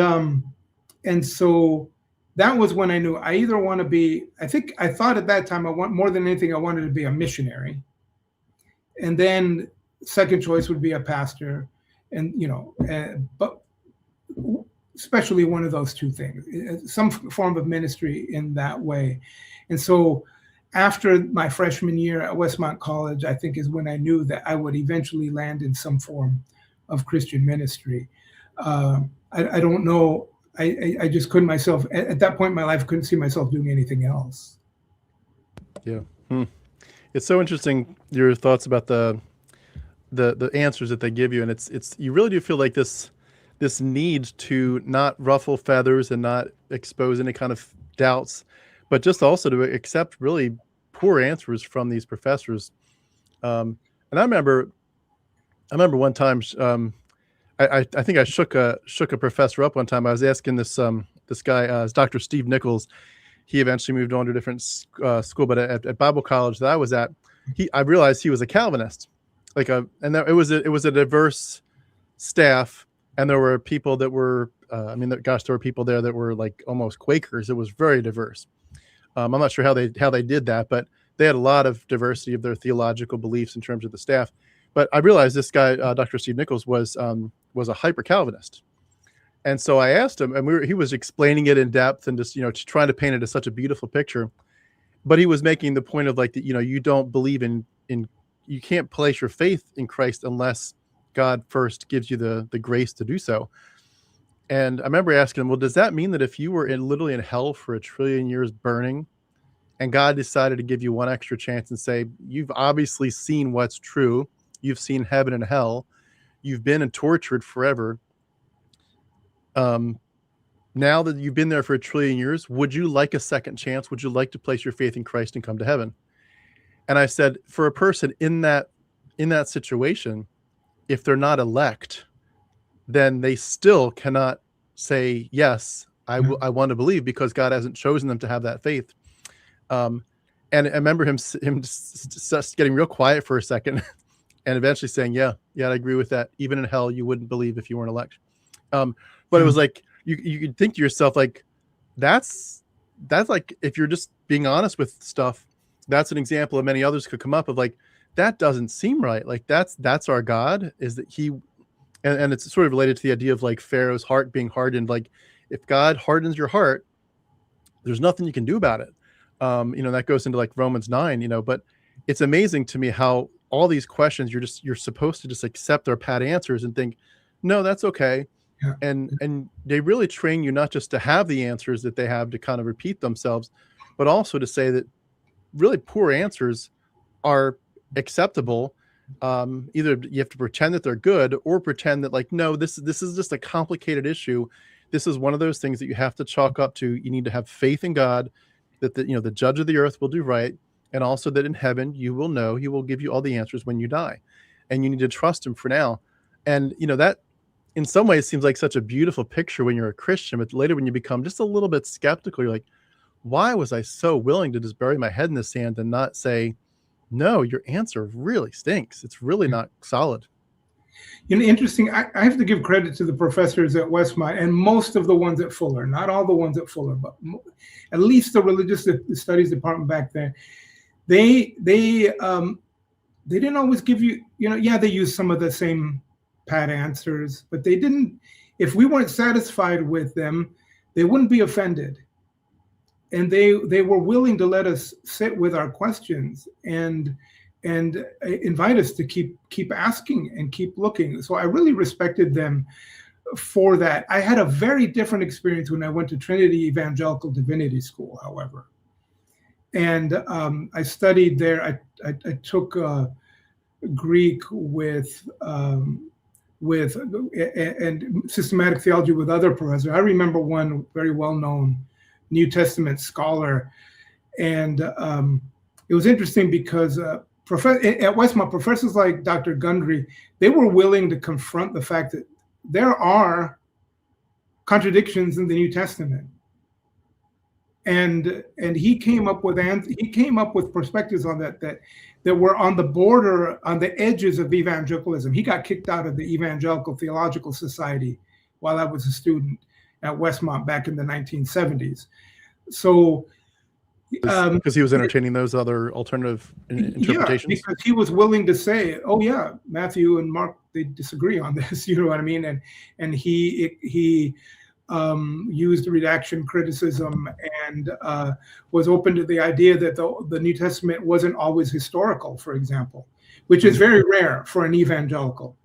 so that was when I knew I either want to be, I thought at that time, more than anything, I wanted to be a missionary. And then second choice would be a pastor, and, you know, but especially one of those two things, some form of ministry in that way. And so after my freshman year at Westmont College, I think is when I knew that I would eventually land in some form of Christian ministry. I don't know. I just couldn't myself, at that point in my life, couldn't see myself doing anything else. Yeah. It's so interesting, your thoughts about the answers that they give you. And it's you really do feel like this need to not ruffle feathers and not expose any kind of doubts, but just also to accept really poor answers from these professors. And I remember one time, I think I shook a professor up one time. I was asking this guy, Dr. Steve Nichols. He eventually moved on to a different school, but at Bible college that I was at, I realized he was a Calvinist. It was a diverse staff, and there were people that were, there were people there that were like almost Quakers. It was very diverse. I'm not sure how they did that, but they had a lot of diversity of their theological beliefs in terms of the staff. But I realized this guy, Dr. Steve Nichols, was a hyper Calvinist, and so I asked him, and he was explaining it in depth and just trying to paint it as such a beautiful picture. But he was making the point of like you don't believe in you can't place your faith in Christ unless God first gives you the grace to do so. And I remember asking him, well, does that mean that if you were literally in hell for 1 trillion years burning, and God decided to give you one extra chance and say, you've obviously seen what's true, you've seen heaven and hell, you've been tortured forever, now that you've been there for 1 trillion years, would you like a second chance? Would you like to place your faith in Christ and come to heaven? And I said, for a person in that situation, if they're not elect, then they still cannot say, yes, I want to believe, because God hasn't chosen them to have that faith. And I remember him just getting real quiet for a second and eventually saying, yeah, I agree with that. Even in hell, you wouldn't believe if you weren't elect. But it was like, you could think to yourself, like, that's like, if you're just being honest with stuff, that's an example of many others could come up of like, that doesn't seem right. Like that's our God, is that he, and it's sort of related to the idea of like Pharaoh's heart being hardened. Like if God hardens your heart, there's nothing you can do about it. That goes into like Romans 9, but it's amazing to me how all these questions, you're supposed to just accept their pat answers and think, no, that's okay. Yeah. And they really train you not just to have the answers that they have to kind of repeat themselves, but also to say that really poor answers are acceptable. Either you have to pretend that they're good, or pretend that like, no, this is just a complicated issue. This is one of those things that you have to chalk up to. You need to have faith in God, that the judge of the earth will do right, and also that in heaven you will know he will give you all the answers when you die, and you need to trust him for now. And that in some ways seems like such a beautiful picture when you're a Christian, but later when you become just a little bit skeptical, you're like, why was I so willing to just bury my head in the sand and not say, no, your answer really stinks, it's really not solid? Interesting. I have to give credit to the professors at Westmont and most of the ones at Fuller, not all the ones at Fuller, but at least the religious studies department back then. They didn't always give you, yeah, they used some of the same pat answers, but they didn't, if we weren't satisfied with them, they wouldn't be offended. And they were willing to let us sit with our questions and invite us to keep asking and keep looking. So I really respected them for that. I had a very different experience when I went to Trinity Evangelical Divinity School, however. And I studied there. I took Greek with and systematic theology with other professors. I remember one very well-known New Testament scholar, and it was interesting because at Westmont, professors like Dr. Gundry, they were willing to confront the fact that there are contradictions in the New Testament. And he came up with perspectives on that were on the border, on the edges of evangelicalism. He got kicked out of the Evangelical Theological Society while I was a student at Westmont back in the 1970s. So because he was entertaining those other alternative interpretations. Yeah, because he was willing to say, "Oh yeah, Matthew and Mark, they disagree on this." You know what I mean? And he used redaction criticism and was open to the idea that the New Testament wasn't always historical, for example, which is very rare for an evangelical.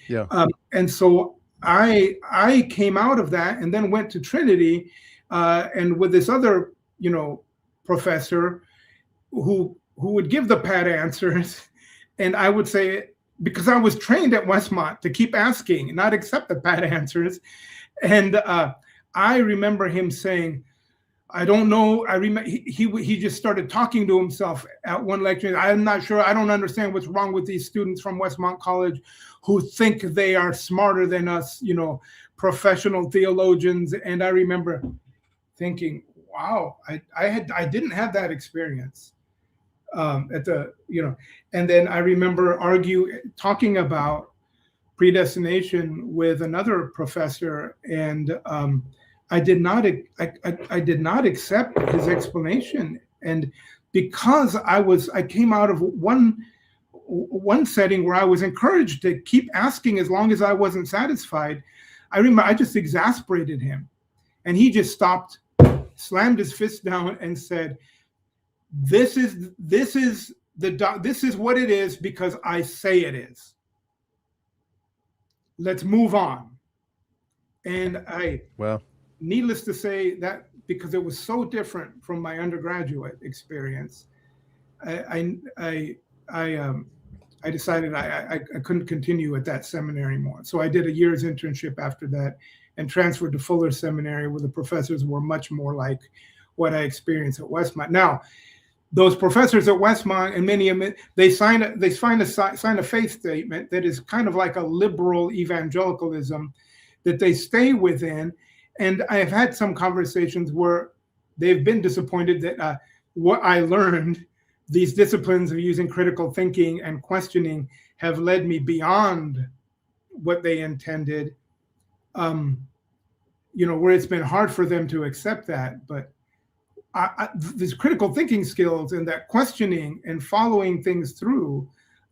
Yeah. And so I came out of that and then went to Trinity, and with this other, professor who would give the pat answers, and I would say, because I was trained at Westmont to keep asking and not accept the pat answers. And I remember him saying, I don't know. I remember he just started talking to himself at one lecture. I'm not sure. I don't understand what's wrong with these students from Westmont College who think they are smarter than us, professional theologians. And I remember thinking, wow, I didn't have that experience at the, and then I remember talking about predestination with another professor, and I did not accept his explanation. And because I came out of one setting where I was encouraged to keep asking as long as I wasn't satisfied, I remember I just exasperated him, and he just stopped, slammed his fist down, and said, "This is what it is because I say it is. Let's move on." And needless to say, that because it was so different from my undergraduate experience, I decided I couldn't continue at that seminary more. So I did a year's internship after that and transferred to Fuller Seminary, where the professors were much more like what I experienced at Westmont. Now, those professors at Westmont, and many of them, they sign a faith statement that is kind of like a liberal evangelicalism that they stay within. And I've had some conversations where they've been disappointed that what I learned, these disciplines of using critical thinking and questioning, have led me beyond what they intended. Where it's been hard for them to accept that, but these critical thinking skills and that questioning and following things through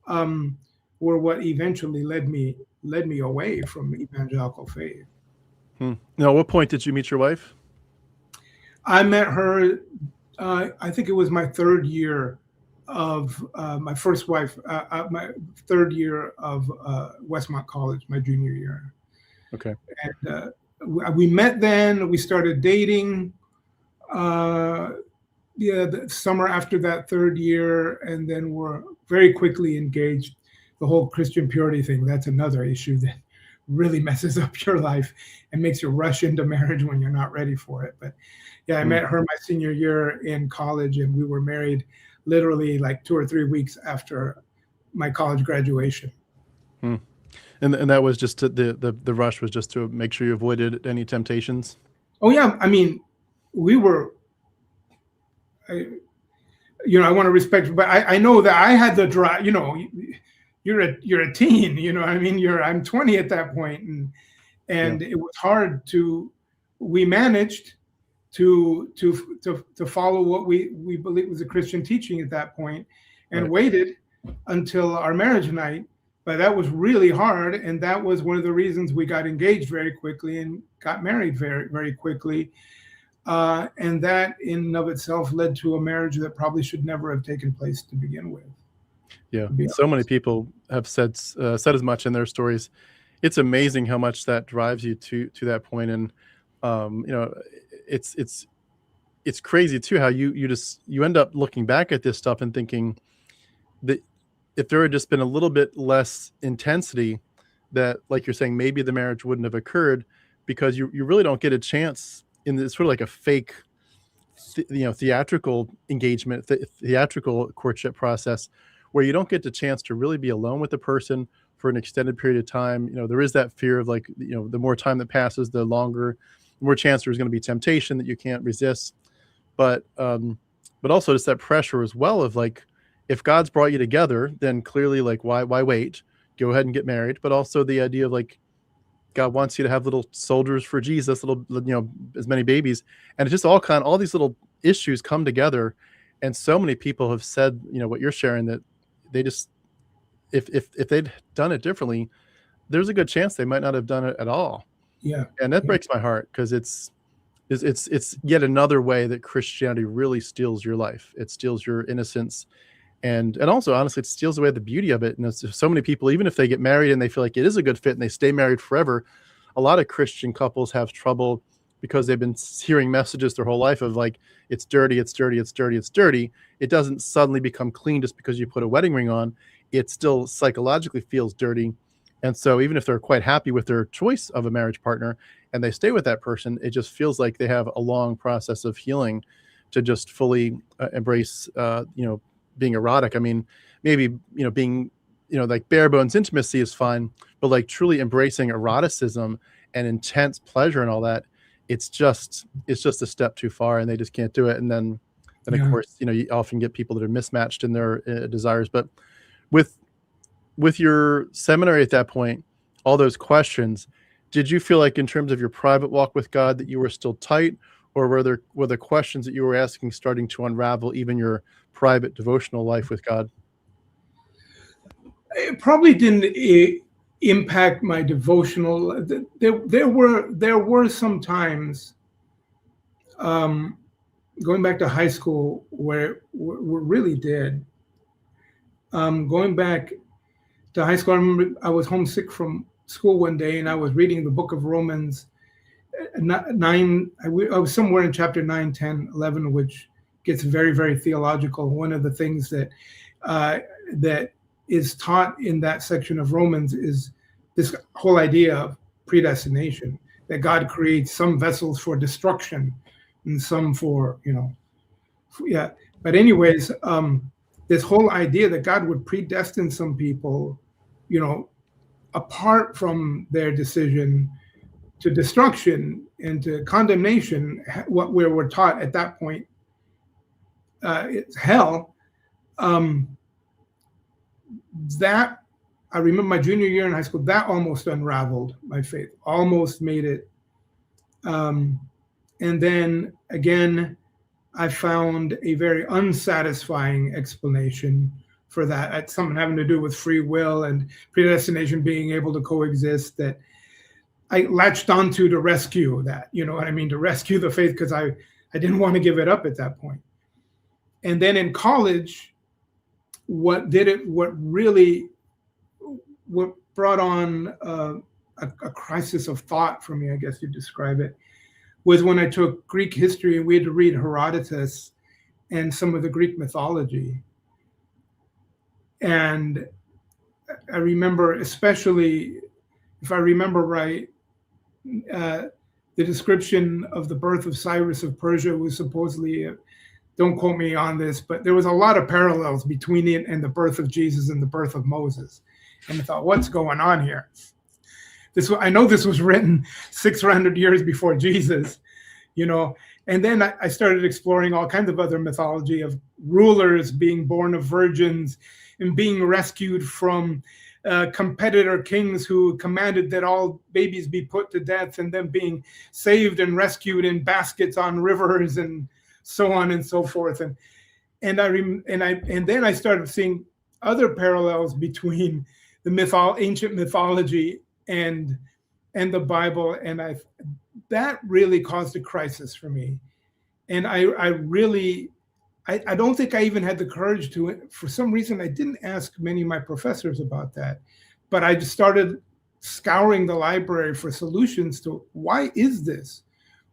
were what eventually led me away from evangelical faith. Now, at what point did you meet your wife? I met her, I think it was my third year of my first wife, my third year of Westmont College, my junior year. Okay. And we met then, we started dating. The summer after that third year, and then we're very quickly engaged. The whole Christian purity thing, that's another issue that really messes up your life and makes you rush into marriage when you're not ready for it. But yeah, I met her my senior year in college, and we were married literally like 2 or 3 weeks after my college graduation. And that was just the rush was just to make sure you avoided any temptations? Oh yeah, I mean, we were, I want to respect, but I know that I had the drive, you're a teen, you know what I mean? I'm 20 at that point, and it was hard we managed to follow what we believe was a Christian teaching at that point, and waited until our marriage night. But that was really hard, and that was one of the reasons we got engaged very quickly and got married very, very quickly. And that in and of itself led to a marriage that probably should never have taken place to begin with. Yeah, so many people have said as much in their stories. It's amazing how much that drives you to that point, and you know, it's crazy too how you end up looking back at this stuff and thinking that if there had just been a little bit less intensity, that, like you're saying, maybe the marriage wouldn't have occurred, because you really don't get a chance in this sort of like a fake, theatrical engagement, theatrical courtship process, where you don't get the chance to really be alone with the person for an extended period of time. You know, there is that fear of, like, the more time that passes, the more chance there's going to be temptation that you can't resist. But also just that pressure as well of, like, if God's brought you together, then clearly, like, why wait? Go ahead and get married. But also the idea of, like, God wants you to have little soldiers for Jesus, as many babies. And it's just all these little issues come together. And so many people have said, what you're sharing, that they just, if they'd done it differently, there's a good chance they might not have done it at all. Yeah. And that breaks my heart, because it's yet another way that Christianity really steals your life. It steals your innocence. And also, honestly, it steals away the beauty of it. And so many people, even if they get married and they feel like it is a good fit and they stay married forever, a lot of Christian couples have trouble because they've been hearing messages their whole life of, like, it's dirty, it's dirty, it's dirty, it's dirty. It doesn't suddenly become clean just because you put a wedding ring on. It still psychologically feels dirty. And so even if they're quite happy with their choice of a marriage partner and they stay with that person, it just feels like they have a long process of healing to just fully embrace, being erotic. I mean, maybe, being, like, bare bones intimacy is fine, but, like, truly embracing eroticism and intense pleasure and all that, it's just a step too far, and they just can't do it. And then of course, you often get people that are mismatched in their desires. But with your seminary at that point, all those questions, did you feel like in terms of your private walk with God that you were still tight, or were the questions that you were asking starting to unravel even your private devotional life with God? It probably didn't impact my devotional. There were some times, going back to high school, where we really did. Going back to high school, I remember I was homesick from school one day, and I was reading the book of Romans 9. I was somewhere in chapter 9, 10, 11, which gets very, very theological. One of the things that is taught in that section of Romans is this whole idea of predestination, that God creates some vessels for destruction and some for, But anyways, this whole idea that God would predestine some people, apart from their decision, to destruction and to condemnation, what we're taught at that point, it's hell. That, I remember my junior year in high school, that almost unraveled my faith, almost made it. And then again, I found a very unsatisfying explanation for that. It's something having to do with free will and predestination being able to coexist, that I latched onto to rescue that, to rescue the faith, because I didn't want to give it up at that point. And then in college, what brought on a crisis of thought for me, I guess you'd describe it, was when I took Greek history and we had to read Herodotus and some of the Greek mythology. And I remember, especially, if I remember right, the description of the birth of Cyrus of Persia was supposedly, don't quote me on this, but there was a lot of parallels between it and the birth of Jesus and the birth of Moses. And I thought, what's going on here? I know this was written 600 years before Jesus, and then I started exploring all kinds of other mythology of rulers being born of virgins and being rescued from competitor kings who commanded that all babies be put to death, and then being saved and rescued in baskets on rivers and so on and so forth. And then I started seeing other parallels between the ancient mythology and the Bible, and that really caused a crisis for me. And I don't think I even had the courage to. For some reason, I didn't ask many of my professors about that, but I just started scouring the library for solutions to why is this?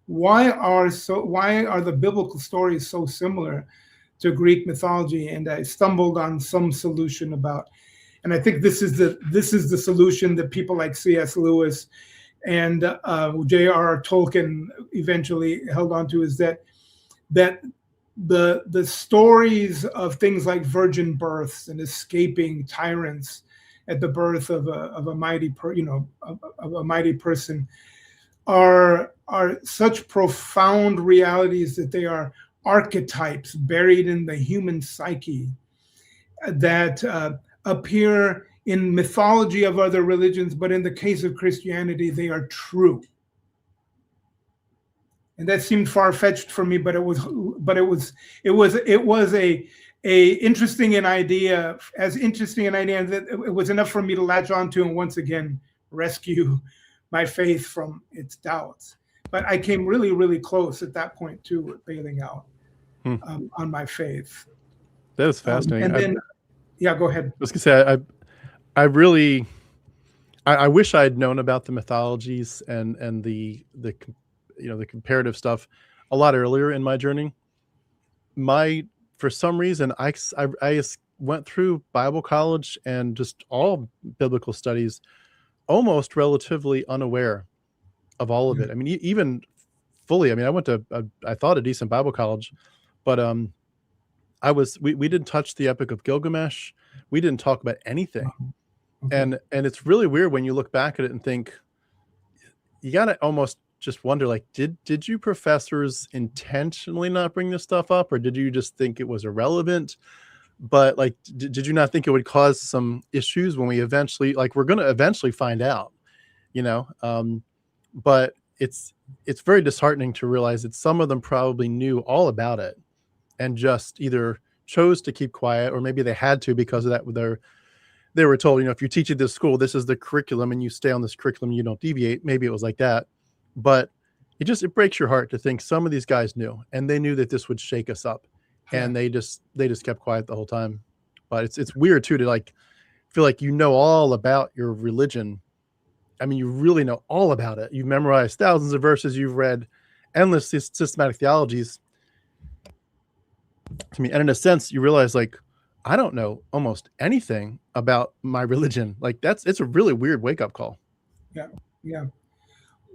Why are the biblical stories so similar to Greek mythology? And I stumbled on some solution and I think this is the solution that people like C.S. Lewis and J.R.R. Tolkien eventually held on to, is that the stories of things like virgin births and escaping tyrants at the birth of a mighty person are such profound realities that they are archetypes buried in the human psyche that appear in mythology of other religions, but in the case of Christianity, they are true. And that seemed far-fetched for me, but it was a interesting an idea that it was enough for me to latch onto and once again rescue my faith from its doubts. But I came really, really close at that point to bailing out on my faith. That was fascinating. And then, yeah, go ahead. I was gonna say I wish I had known about the mythologies and the comparative stuff a lot earlier in my journey. For some reason, I went through Bible college and just all biblical studies almost relatively unaware of all of it. I mean, even fully. I mean, I went to I thought a decent Bible college, but we didn't touch the Epic of Gilgamesh. We didn't talk about anything. And it's really weird when you look back at it and think, you gotta almost just wonder, like, did you professors intentionally not bring this stuff up, or did you just think it was irrelevant? But like, did you not think it would cause some issues when we're going to eventually find out, but it's very disheartening to realize that some of them probably knew all about it and just either chose to keep quiet, or maybe they had to because of that. They were told, if you teach at this school, this is the curriculum and you stay on this curriculum, you don't deviate. Maybe it was like that. But it breaks your heart to think some of these guys knew, and they knew that this would shake us up, and they just kept quiet the whole time. But it's weird too to feel like all about your religion. I mean, you really know all about it. You've memorized thousands of verses. You've read endless systematic theologies. I mean, and in a sense, you realize I don't know almost anything about my religion. It's a really weird wake up call. Yeah.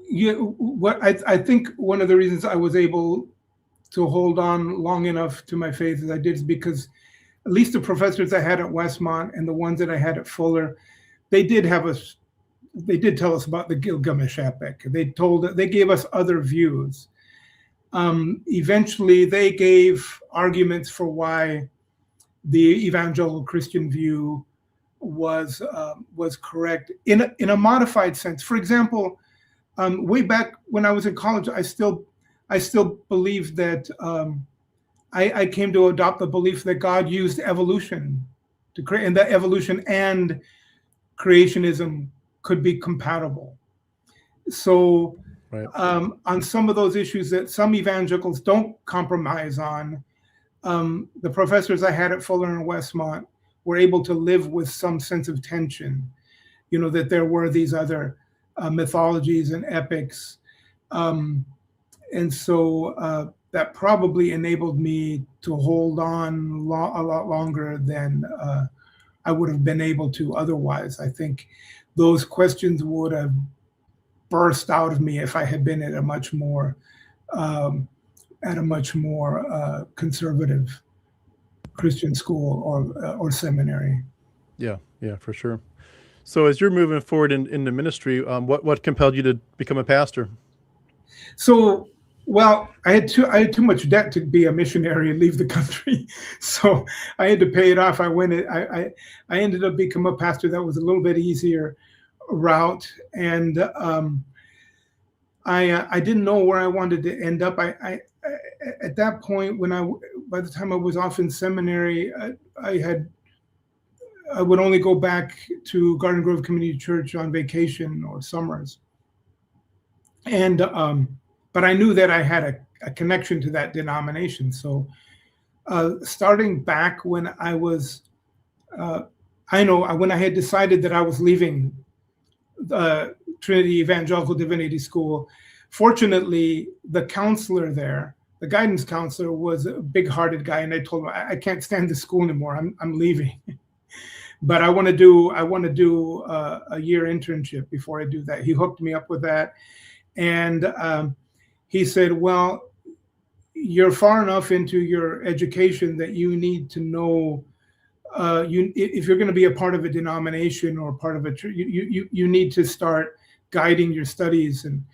What I think one of the reasons I was able to hold on long enough to my faith as I did is because at least the professors I had at Westmont and the ones that I had at Fuller, they did tell us about the Gilgamesh epic. They gave us other views. Eventually, they gave arguments for why the evangelical Christian view was correct in a modified sense. For example, way back when I was in college, I still believed that I came to adopt the belief that God used evolution to create, and that evolution and creationism could be compatible. So right. On some of those issues that some evangelicals don't compromise on, the professors I had at Fuller and Westmont were able to live with some sense of tension, that there were these other mythologies and epics. And so that probably enabled me to hold on a lot longer than I would have been able to otherwise. I think those questions would have burst out of me if I had been at a much more conservative Christian school or seminary. Yeah, for sure. So as you're moving forward into ministry, what compelled you to become a pastor? So Well, I had too much debt to be a missionary and leave the country, so I had to pay it off. I ended up becoming a pastor. That was a little bit easier route, and I didn't know where I wanted to end up. I at that point, by the time I was off in seminary, I would only go back to Garden Grove Community Church on vacation or summers, and but I knew that I had a connection to that denomination. So starting back when I was, when I had decided that I was leaving Trinity Evangelical Divinity School, fortunately, the counselor there, the guidance counselor, was a big-hearted guy, and I told him, I can't stand the school anymore. I'm leaving. But I want to do a year internship before I do that. He hooked me up with that, and he said, well, you're far enough into your education that you need to know, if you're going to be a part of a denomination or part of a church, you need to start guiding your studies and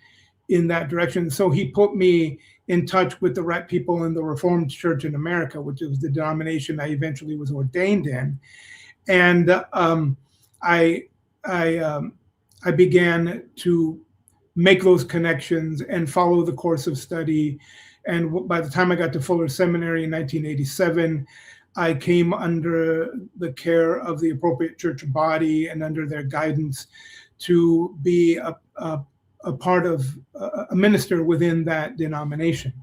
in that direction. So he put me in touch with the right people in the Reformed Church in America, which is the denomination I eventually was ordained in. And I began to make those connections and follow the course of study. And by the time I got to Fuller Seminary in 1987, I came under the care of the appropriate church body and under their guidance to be a part of a minister within that denomination.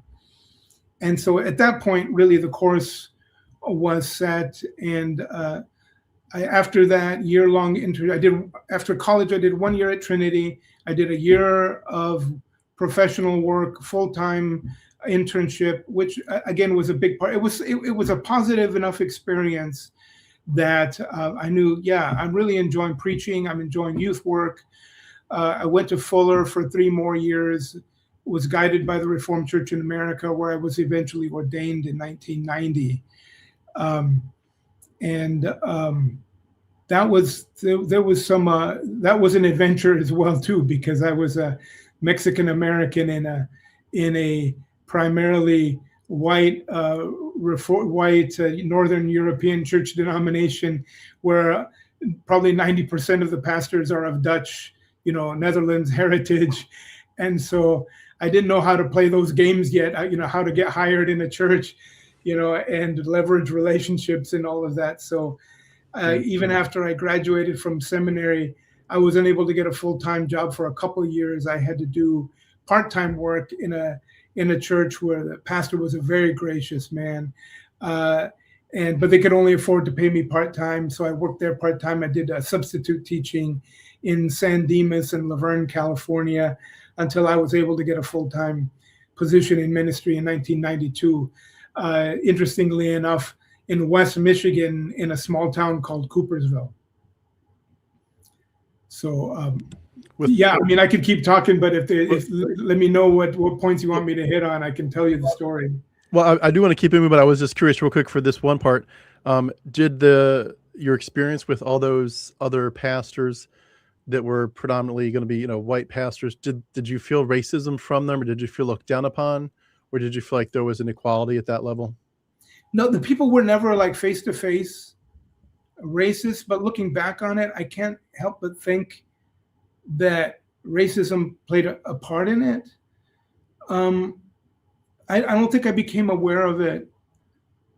And so at that point, really the course was set. And after that year-long after college, I did 1 year at Trinity. I did a year of professional work, full-time internship, which again was a big part. It was a positive enough experience that I knew, yeah, I'm really enjoying preaching. I'm enjoying youth work. I went to Fuller for 3 more years, was guided by the Reformed Church in America, where I was eventually ordained in 1990. That was an adventure as well too, because I was a Mexican American in a primarily white Northern European church denomination, where probably 90% of the pastors are of Dutch, Netherlands heritage, and so I didn't know how to play those games yet. How to get hired in a church, and leverage relationships and all of that. So even after I graduated from seminary, I was unable to get a full-time job for a couple of years. I had to do part-time work in a church where the pastor was a very gracious man, but they could only afford to pay me part-time. So I worked there part-time. I did substitute teaching in San Dimas and Laverne, California, until I was able to get a full-time position in ministry in 1992. Interestingly enough, in West Michigan, in a small town called Coopersville. So, I could keep talking, but if let me know what points you want me to hit on, I can tell you the story. Well, I do want to keep moving, but I was just curious real quick for this one part. Did your experience with all those other pastors that were predominantly going to be, white pastors, did you feel racism from them, or did you feel looked down upon, or did you feel like there was an equality at that level? No, the people were never like face-to-face racist, but looking back on it, I can't help but think that racism played a part in it. I don't think I became aware of it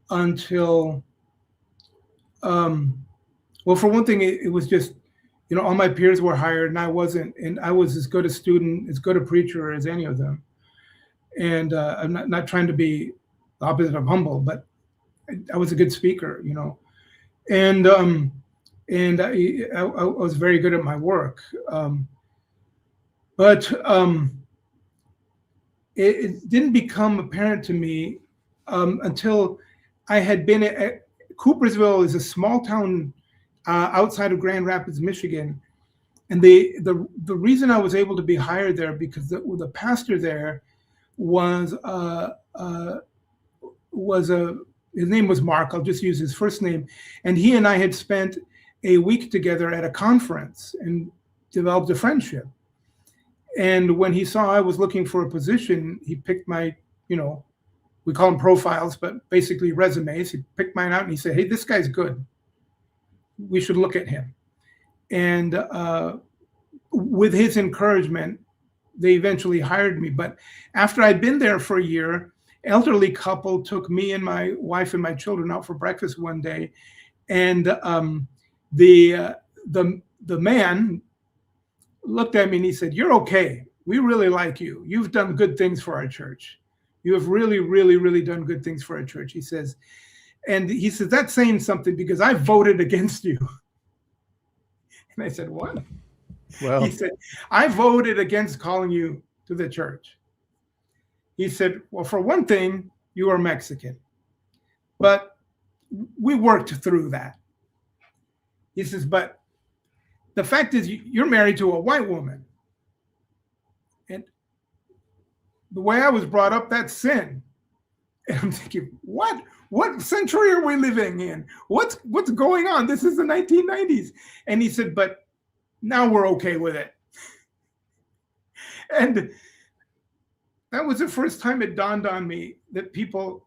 until, for one thing, it was just, all my peers were hired and I wasn't, and I was as good a student, as good a preacher as any of them. And I'm not trying to be the opposite of humble, but I was a good speaker, and I was very good at my work. But it didn't become apparent to me until I had been at Coopersville is a small town outside of Grand Rapids, Michigan. And the reason I was able to be hired there because the pastor there was his name was Mark. I'll just use his first name. And he and I had spent a week together at a conference and developed a friendship. And when he saw I was looking for a position, he picked my, we call them profiles, but basically resumes. He picked mine out and he said, "Hey, this guy's good. We should look at him." And with his encouragement, they eventually hired me. But after I'd been there for a year, elderly couple took me and my wife and my children out for breakfast one day, and the man looked at me and he said, "You're okay. We really like you. You've done good things for our church. You have really, really, really done good things for our church." He says, "That's saying something because I voted against you." And I said, "What?" Wow. He said, "I voted against calling you to the church." He said, "Well, for one thing, you are Mexican, but we worked through that." He says, "But the fact is you're married to a white woman. And the way I was brought up, that's sin." And I'm thinking, what century are we living in? What's going on? This is the 1990s. And he said, "But now we're okay with it." And that was the first time it dawned on me that people,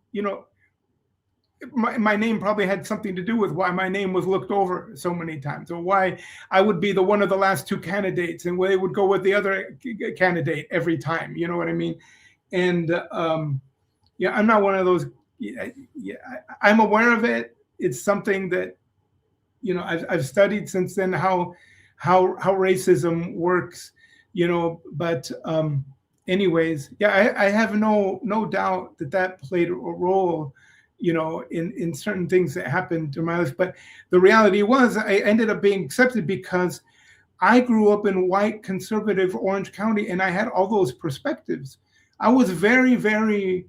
my name probably had something to do with why my name was looked over so many times, or why I would be the one of the last two candidates and where they would go with the other candidate every time. You know what I mean? And I'm not one of those. I'm aware of it. It's something that, I've studied since then how racism works, but anyways, I have no doubt that played a role, in certain things that happened in my life. But the reality was I ended up being accepted because I grew up in white, conservative Orange County, and I had all those perspectives. I was very, very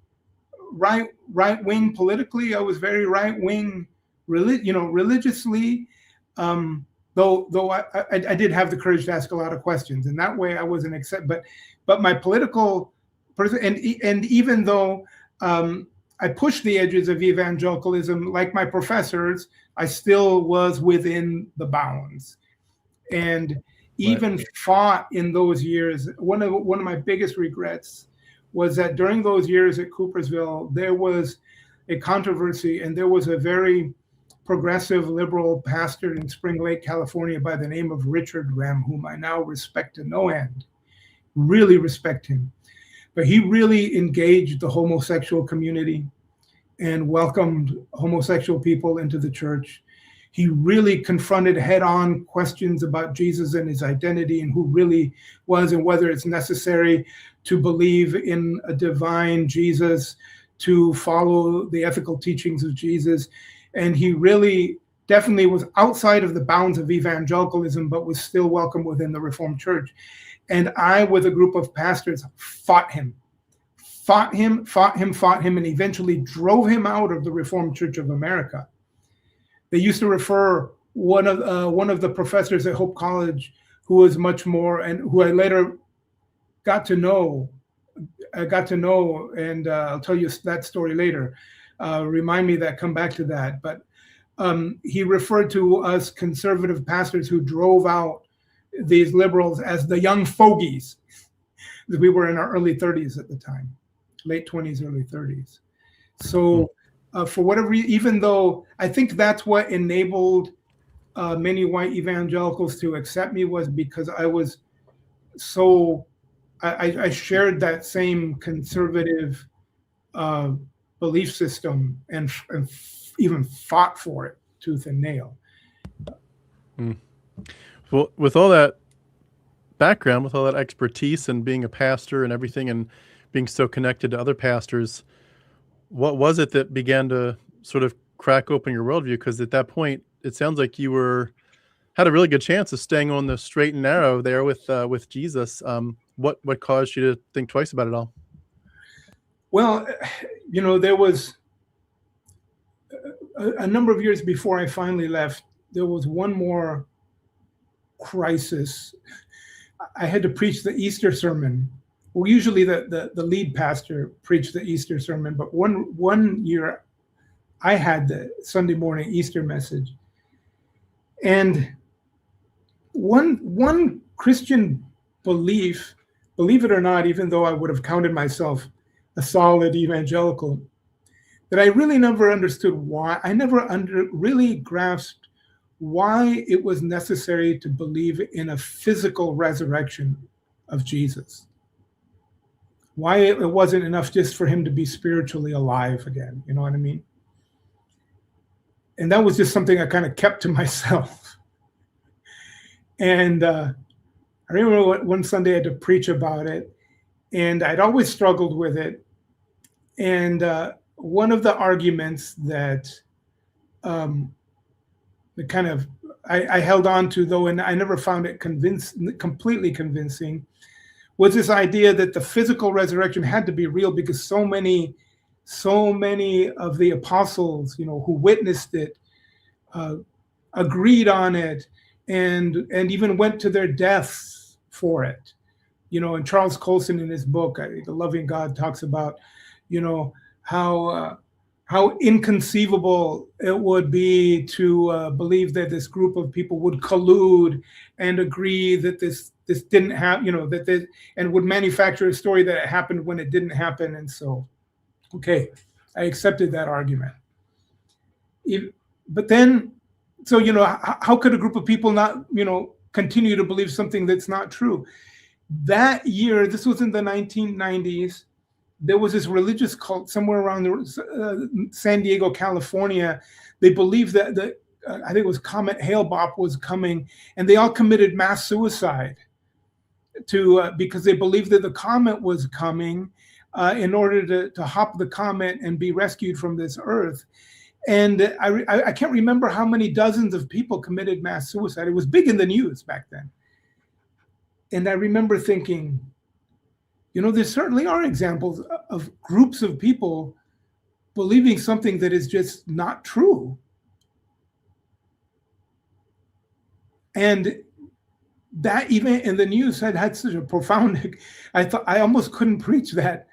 right-wing politically. I was very right-wing, religiously. Though I did have the courage to ask a lot of questions, and that way I wasn't accepted. But my political person, and even though I pushed the edges of evangelicalism, like my professors, I still was within the bounds, and even fought in those years. One of my biggest regrets was that during those years at Coopersville, there was a controversy, and there was a very progressive liberal pastor in Spring Lake, California, by the name of Richard Rem, whom I now respect to no end, really respect him. But he really engaged the homosexual community and welcomed homosexual people into the church. He really confronted head-on questions about Jesus and his identity and who really was, and whether it's necessary to believe in a divine Jesus, to follow the ethical teachings of Jesus. And he really definitely was outside of the bounds of evangelicalism, but was still welcome within the Reformed Church. And I, with a group of pastors, fought him, and eventually drove him out of the Reformed Church of America. They used to refer one of the professors at Hope College, who was much more, and who I later got to know, and I'll tell you that story later. Remind me that, come back to that. But he referred to us conservative pastors who drove out these liberals as the young fogies. We were in our early 30s at the time, late 20s, early 30s. So for whatever reason, even though I think that's what enabled many white evangelicals to accept me, was because I was I shared that same conservative belief system and even fought for it tooth and nail. Well, with all that background, with all that expertise and being a pastor and everything, and being so connected to other pastors, what was it that began to sort of crack open your worldview? Because at that point, it sounds like you had a really good chance of staying on the straight and narrow there with Jesus. What caused you to think twice about it all? Well, there was a number of years before I finally left. There was one more crisis. I had to preach the Easter sermon. Well, usually the lead pastor preached the Easter sermon, but one year I had the Sunday morning Easter message. And one Christian belief believe it or not, even though I would have counted myself a solid evangelical, that I really never understood why. I never really grasped why it was necessary to believe in a physical resurrection of Jesus. Why it wasn't enough just for him to be spiritually alive again. You know what I mean? And that was just something I kind of kept to myself. And I remember one Sunday I had to preach about it, and I'd always struggled with it. And one of the arguments that I held on to, though, and I never found it completely convincing, was this idea that the physical resurrection had to be real because so many of the apostles, who witnessed it, agreed on it, and even went to their deaths for it. And Charles Colson in his book, The Loving God, talks about, how inconceivable it would be to believe that this group of people would collude and agree that this didn't happen, and would manufacture a story that it happened when it didn't happen. And so, okay, I accepted that argument. But then, so, how could a group of people not, continue to believe something that's not true? That year, this was in the 1990s, there was this religious cult somewhere around San Diego, California. They believed that I think it was Comet Hale-Bopp was coming, and they all committed mass suicide because they believed that the comet was coming in order to hop the comet and be rescued from this earth. And I can't remember how many dozens of people committed mass suicide. It was big in the news back then. And I remember thinking, there certainly are examples of groups of people believing something that is just not true. And that event in the news had such a profound, I thought I almost couldn't preach that,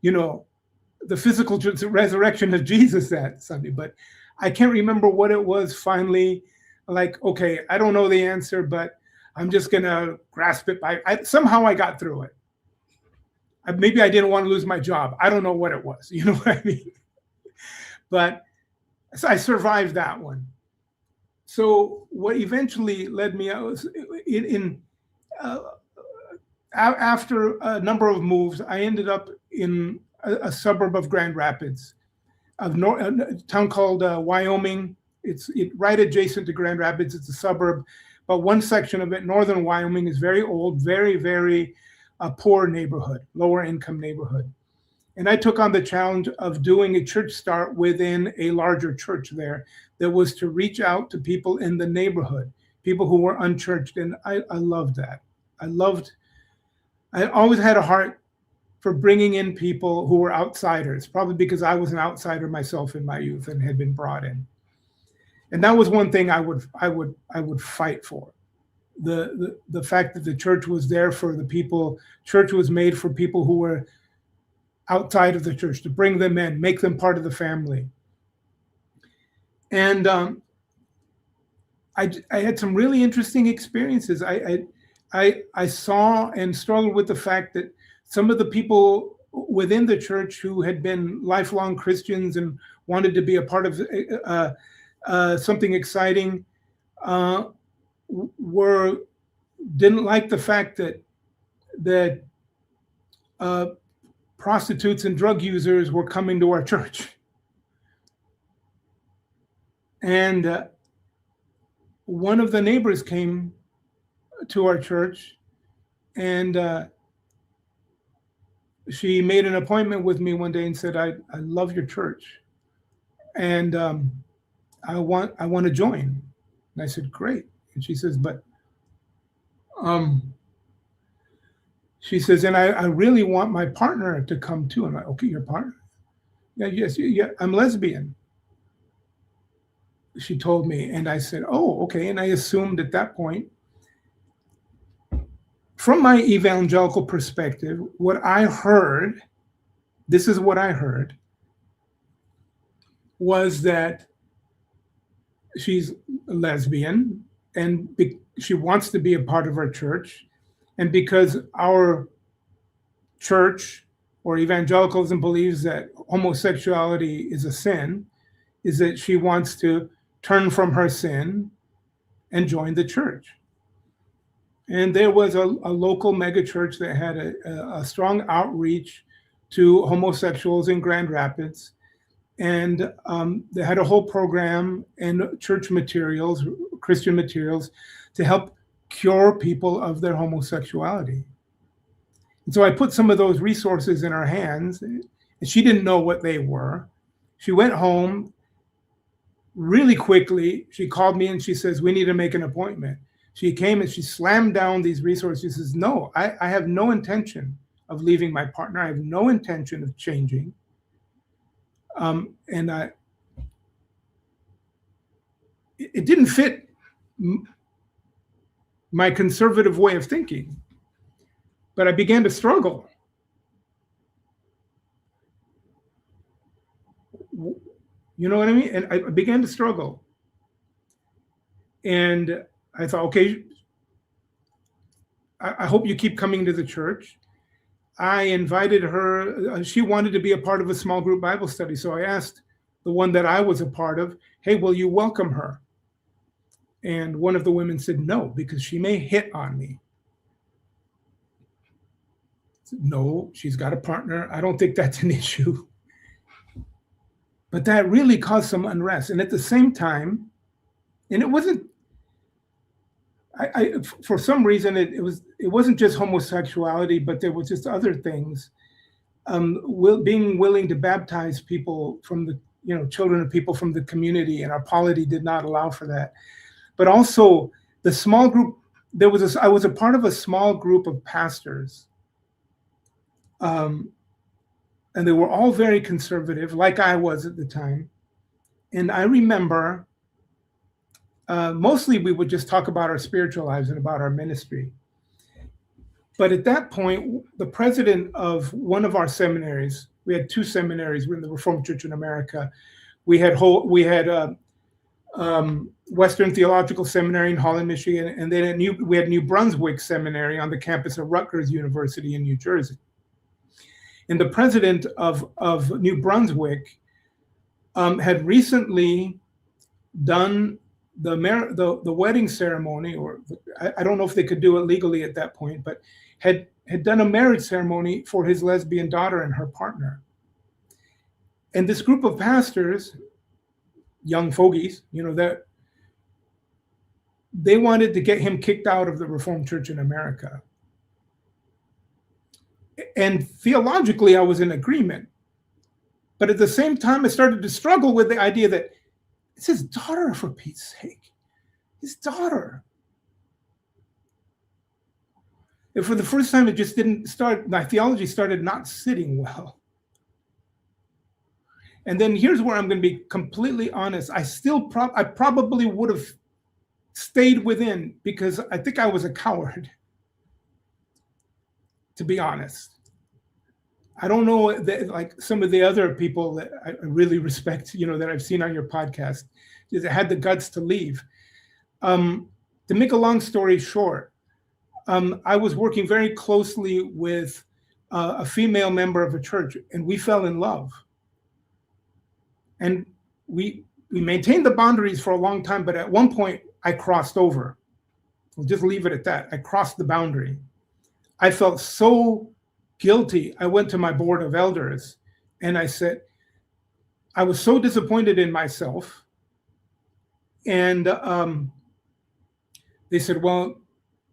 the physical resurrection of Jesus that Sunday, but I can't remember what it was finally. Like, okay, I don't know the answer, but I'm just going to grasp it. Somehow I got through it. Maybe I didn't want to lose my job. I don't know what it was. You know what I mean? But so I survived that one. So what eventually led me out was after a number of moves, I ended up in a suburb of Grand Rapids, a town called Wyoming. It's right adjacent to Grand Rapids. It's a suburb, but one section of it, northern Wyoming, is very old, very, very poor neighborhood, lower income neighborhood. And I took on the challenge of doing a church start within a larger church there that was to reach out to people in the neighborhood, people who were unchurched. And I loved that. I always had a heart for bringing in people who were outsiders, probably because I was an outsider myself in my youth and had been brought in. And that was one thing I would fight for. The fact that the church was there for the people. Church was made for people who were outside of the church, to bring them in, make them part of the family. And I had some really interesting experiences. I saw and struggled with the fact that some of the people within the church who had been lifelong Christians and wanted to be a part of something exciting didn't like the fact that prostitutes and drug users were coming to our church. And one of the neighbors came to our church, and she made an appointment with me one day and said, I love your church, and I want to join. And I said, great. And she says, but she says, and I really want my partner to come too. I'm like, okay, your partner? Yeah, yes, yeah, I'm lesbian, she told me. And I said, oh, okay. And I assumed at that point, from my evangelical perspective, what I heard, this is what I heard, was that she's a lesbian and she wants to be a part of our church. And because our church or evangelicalism believes that homosexuality is a sin is that she wants to turn from her sin and join the church. And there was a local mega church that had a strong outreach to homosexuals in Grand Rapids. And they had a whole program and church materials, Christian materials, to help cure people of their homosexuality. And so I put some of those resources in her hands, and she didn't know what they were. She went home really quickly. She called me and she says, we need to make an appointment. She came and she slammed down these resources. She says, no, I have no intention of leaving my partner. I have no intention of changing. And it didn't fit my conservative way of thinking, but I began to struggle. You know what I mean? And I began to struggle. And I thought, okay, I hope you keep coming to the church. I invited her. She wanted to be a part of a small group Bible study. So I asked the one that I was a part of, hey, will you welcome her? And one of the women said no, because she may hit on me. No, she's got a partner. I don't think that's an issue. But that really caused some unrest. And at the same time, and it wasn't, for some reason, it wasn't just homosexuality, but there was just other things. Being willing to baptize people from the, children of people from the community, and our polity did not allow for that. But also the small group, I was a part of a small group of pastors. And they were all very conservative, like I was at the time. And I remember mostly we would just talk about our spiritual lives and about our ministry. But at that point, the president of one of our seminaries, we had two seminaries in the Reformed Church in America. We had Western Theological Seminary in Holland, Michigan, and then we had New Brunswick Seminary on the campus of Rutgers University in New Jersey. And the president of New Brunswick had recently done the wedding ceremony, or I don't know if they could do it legally at that point, but had done a marriage ceremony for his lesbian daughter and her partner. And this group of pastors, young fogies, that they wanted to get him kicked out of the Reformed Church in America. And theologically, I was in agreement. But at the same time, I started to struggle with the idea that it's his daughter, for Pete's sake. His daughter. And for the first time, it just didn't start, my theology started not sitting well. And then here's where I'm going to be completely honest. I probably would have stayed within, because I think I was a coward, to be honest. I don't know that, like some of the other people that I really respect, that I've seen on your podcast, that had the guts to leave. To make a long story short, I was working very closely with a female member of a church, and we fell in love. And we maintained the boundaries for a long time, but at one point I crossed over. We'll just leave it at that. I crossed the boundary. I felt so guilty. I went to my board of elders and I said, I was so disappointed in myself. And they said, well,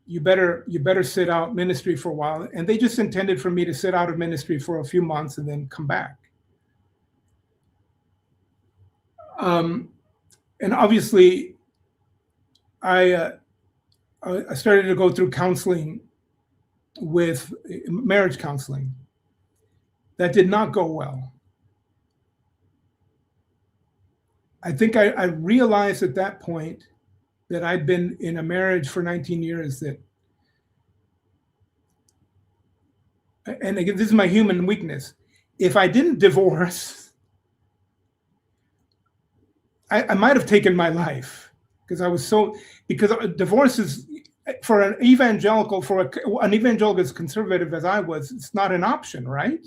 you better sit out ministry for a while. And they just intended for me to sit out of ministry for a few months and then come back. And obviously, I started to go through counseling, with marriage counseling. That did not go well. I think I realized at that point that I'd been in a marriage for 19 years and again, this is my human weakness. If I didn't divorce, I might have taken my life, because divorce is, for an evangelical, an evangelical as conservative as I was, it's not an option, right?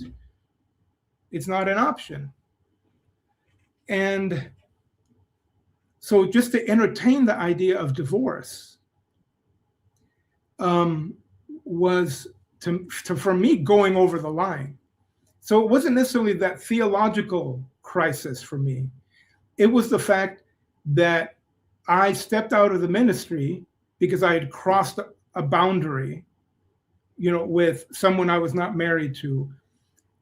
It's not an option. And so just to entertain the idea of divorce was for me going over the line. So it wasn't necessarily that theological crisis for me. It was the fact that I stepped out of the ministry because I had crossed a boundary, with someone I was not married to.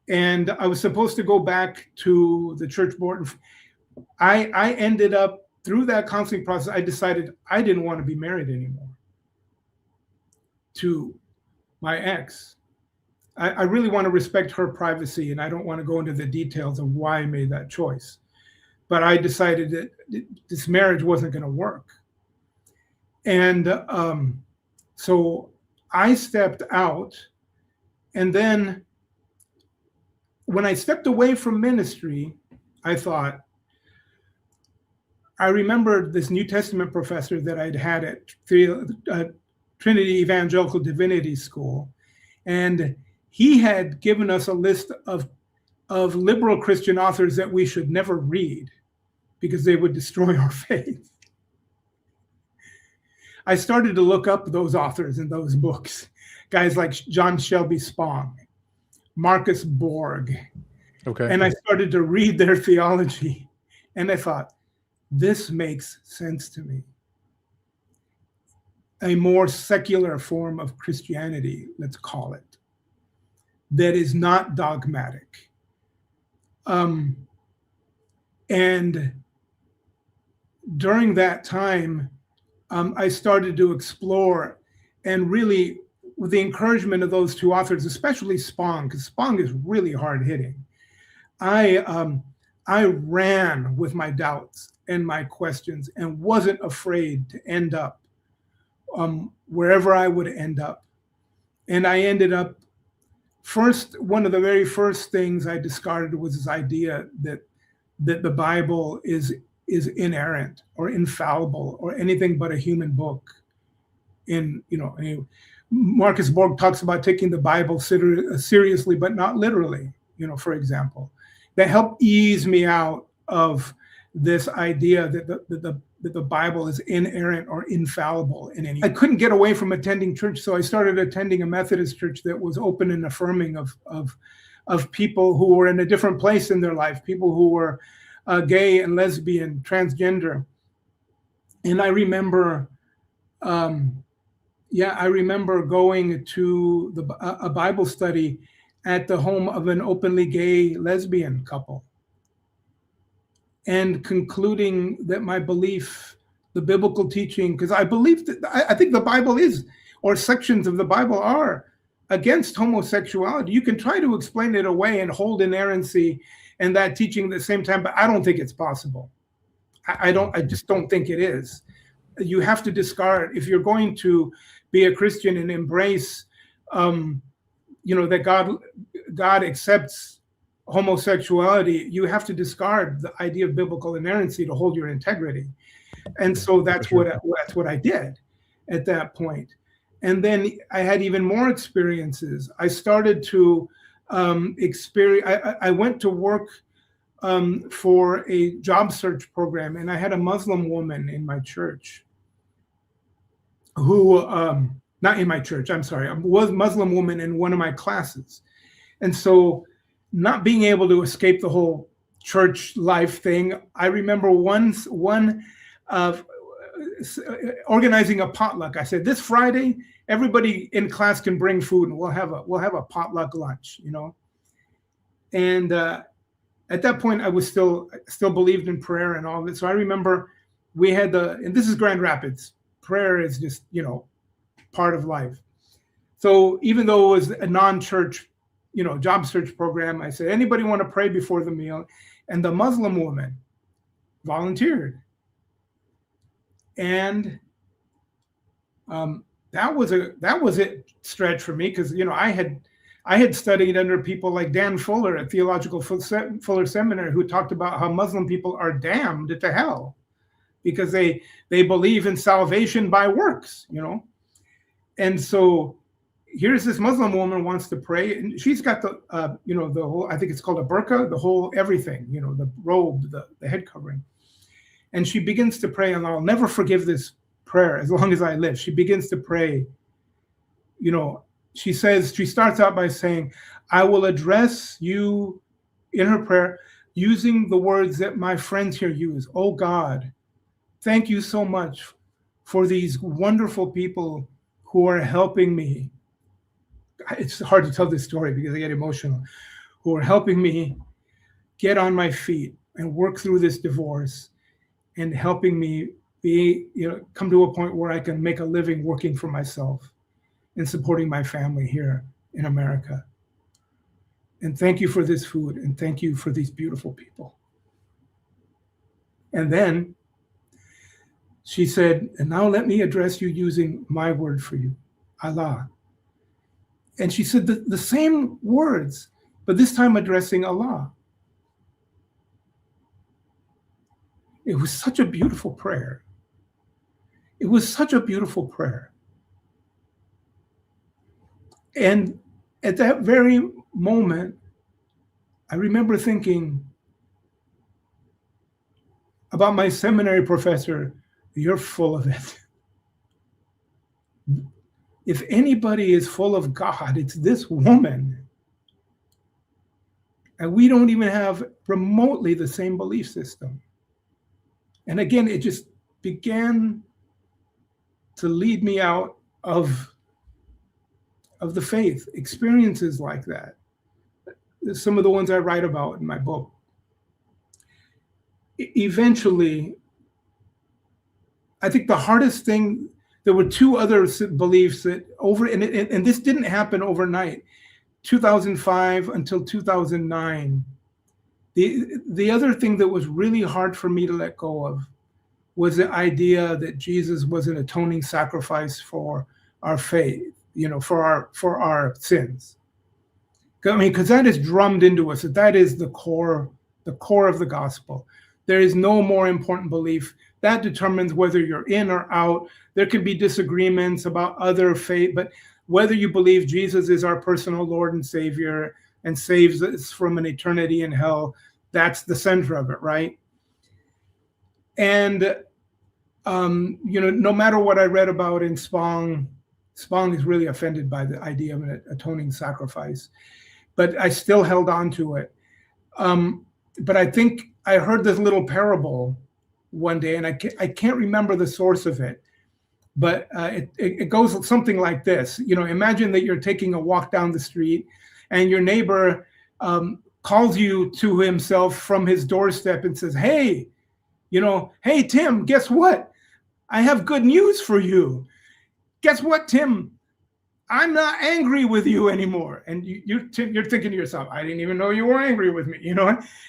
And I was supposed to go back to the church board. I ended up, through that counseling process, I decided I didn't want to be married anymore to my ex. I really want to respect her privacy, and I don't want to go into the details of why I made that choice. But I decided that this marriage wasn't going to work. And so I stepped out. And then when I stepped away from ministry, I thought, I remembered this New Testament professor that I'd had at Trinity Evangelical Divinity School. And he had given us a list of liberal Christian authors that we should never read because they would destroy our faith. I started to look up those authors in those books, guys like John Shelby Spong, Marcus Borg. Okay. And I started to read their theology, and I thought, this makes sense to me. A more secular form of Christianity, let's call it, that is not dogmatic. And during that time, I started to explore, and really with the encouragement of those two authors, especially Spong, because Spong is really hard hitting. I ran with my doubts and my questions and wasn't afraid to end up wherever I would end up. And I ended up one of the very first things I discarded was this idea that the Bible is inerrant or infallible or anything but a human book. Marcus Borg talks about taking the Bible seriously, but not literally, for example. That helped ease me out of this idea that the Bible is inerrant or infallible in any. I couldn't get away from attending church, so I started attending a Methodist church that was open and affirming of people who were in a different place in their life, people who were gay and lesbian, transgender. And I remember, I remember going to a Bible study at the home of an openly gay lesbian couple and concluding that my belief, the biblical teaching, because I believe that I think the Bible is, or sections of the Bible are against homosexuality. You can try to explain it away and hold inerrancy and that teaching at the same time, but I don't think it's possible. I just don't think it is. You have to discard, if you're going to be a Christian and embrace, that God accepts homosexuality, you have to discard the idea of biblical inerrancy to hold your integrity. And so that's what I did at that point. And then I had even more experiences. I started to experience, I went to work for a job search program, and I had a Muslim woman in my church who, not in my church, I'm sorry, was a Muslim woman in one of my classes. And so not being able to escape the whole church life thing, I remember one of organizing a potluck. I said, this Friday, everybody in class can bring food and we'll have a potluck lunch, And at that point, I was still believed in prayer and all of it. So I remember we had and this is Grand Rapids. Prayer is just, part of life. So even though it was a non-church, job search program, I said, anybody want to pray before the meal? And the Muslim woman volunteered. And that was a stretch for me because, I had studied under people like Dan Fuller at Theological Fuller Seminary, who talked about how Muslim people are damned to hell because they believe in salvation by works, And so here's this Muslim woman wants to pray, and she's got the, the whole, I think it's called a burqa, the whole everything, the robe, the head covering. And she begins to pray, and I'll never forgive this prayer as long as I live. She begins to pray, she starts out by saying, I will address you in her prayer using the words that my friends here use. Oh God, thank you so much for these wonderful people who are helping me. It's hard to tell this story because I get emotional. Who are helping me get on my feet and work through this divorce, and helping me come to a point where I can make a living working for myself and supporting my family here in America. And thank you for this food, and thank you for these beautiful people. And then she said, and now let me address you using my word for you, Allah. And she said the same words, but this time addressing Allah. It was such a beautiful prayer. It was such a beautiful prayer. And at that very moment, I remember thinking about my seminary professor, you're full of it. If anybody is full of God, it's this woman. And we don't even have remotely the same belief system. And again, it just began to lead me out of the faith, experiences like that. Some of the ones I write about in my book. Eventually, I think the hardest thing, there were two other beliefs that and this didn't happen overnight, 2005 until 2009. The other thing that was really hard for me to let go of was the idea that Jesus was an atoning sacrifice for our faith, for our sins. I mean, because that is drummed into us, that is the core of the gospel. There is no more important belief. That determines whether you're in or out. There can be disagreements about other faith, but whether you believe Jesus is our personal Lord and Savior and saves us from an eternity in hell, that's the center of it, right? And, no matter what I read about in Spong is really offended by the idea of an atoning sacrifice, but I still held on to it. But I think I heard this little parable one day, and I can't remember the source of it, but it goes something like this. Imagine that you're taking a walk down the street, and your neighbor calls you to himself from his doorstep and says, hey, hey, Tim, guess what? I have good news for you. Guess what, Tim? I'm not angry with you anymore. And you're thinking to yourself, I didn't even know you were angry with me,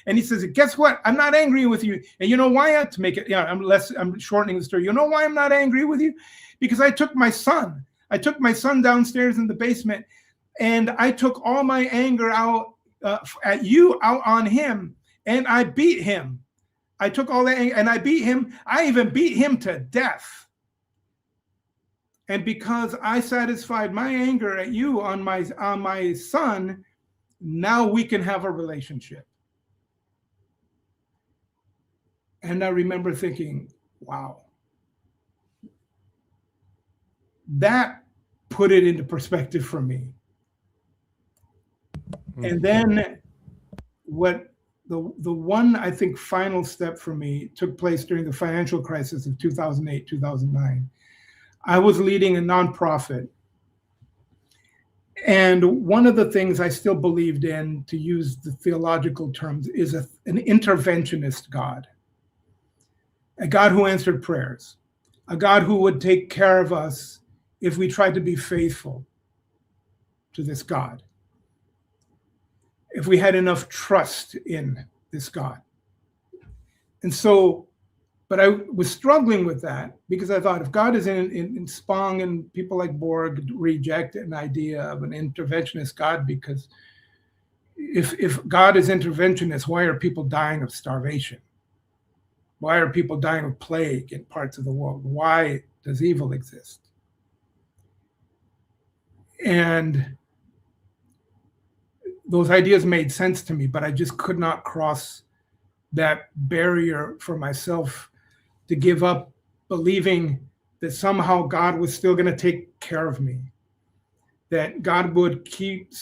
And he says, guess what? I'm not angry with you. And you know why? To make it, I'm shortening the story. You know why I'm not angry with you? Because I took my son downstairs in the basement, and I took all my anger out on him, and I beat him. I took all that anger and I beat him. I even beat him to death. And because I satisfied my anger at you on my son, now we can have a relationship. And I remember thinking, wow, that put it into perspective for me. Mm-hmm. And then the one, I think, final step for me took place during the financial crisis of 2008, 2009. I was leading a nonprofit. And one of the things I still believed in, to use the theological terms, is an interventionist God. A God who answered prayers. A God who would take care of us if we tried to be faithful to this God. If we had enough trust in this God. And so, but I was struggling with that because I thought, if God is in Spong, and people like Borg reject an idea of an interventionist God, because if God is interventionist, why are people dying of starvation? Why are people dying of plague in parts of the world? Why does evil exist? And those ideas made sense to me, but I just could not cross that barrier for myself to give up believing that somehow God was still going to take care of me, that God would keep,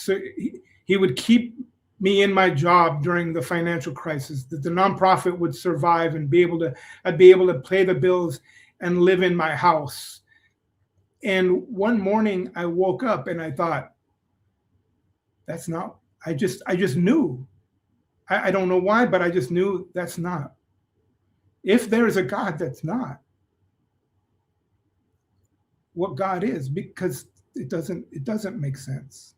he would keep me in my job during the financial crisis, that the nonprofit would survive and I'd be able to pay the bills and live in my house. And one morning I woke up and I thought, that's not, I just knew. I don't know why, but I just knew that's not. If there's a God, that's not what God is, because it doesn't make sense.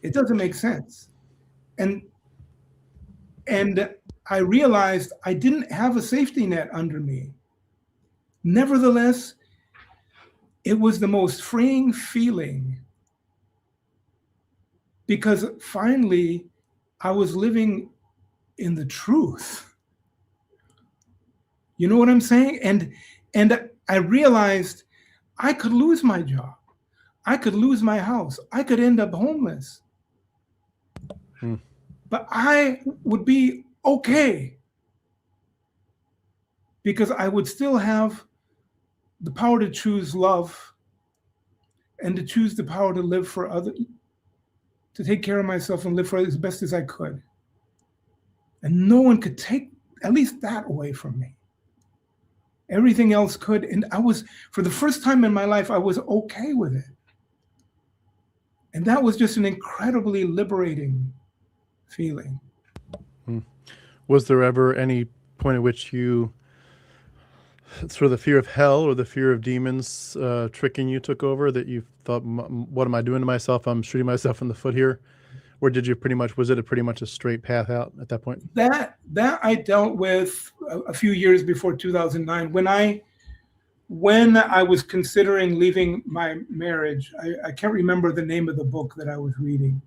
It doesn't make sense. And I realized I didn't have a safety net under me. Nevertheless, it was the most freeing feeling, because finally I was living in the truth. You know what I'm saying? And I realized I could lose my job. I could lose my house. I could end up homeless. But I would be okay, because I would still have the power to choose love and to choose the power to live for others, to take care of myself and live for others as best as I could. And no one could take at least that away from me. Everything else could. And I was, for the first time in my life, I was okay with it. And that was just an incredibly liberating feeling. Was there ever any point at which you, sort of the fear of hell or the fear of demons tricking you took over, that you thought, what am I doing to myself? I'm shooting myself in the foot here. Or did you was it pretty much a straight path out at that point? That I dealt with a few years before 2009, when I was considering leaving my marriage. I can't remember the name of the book that I was reading.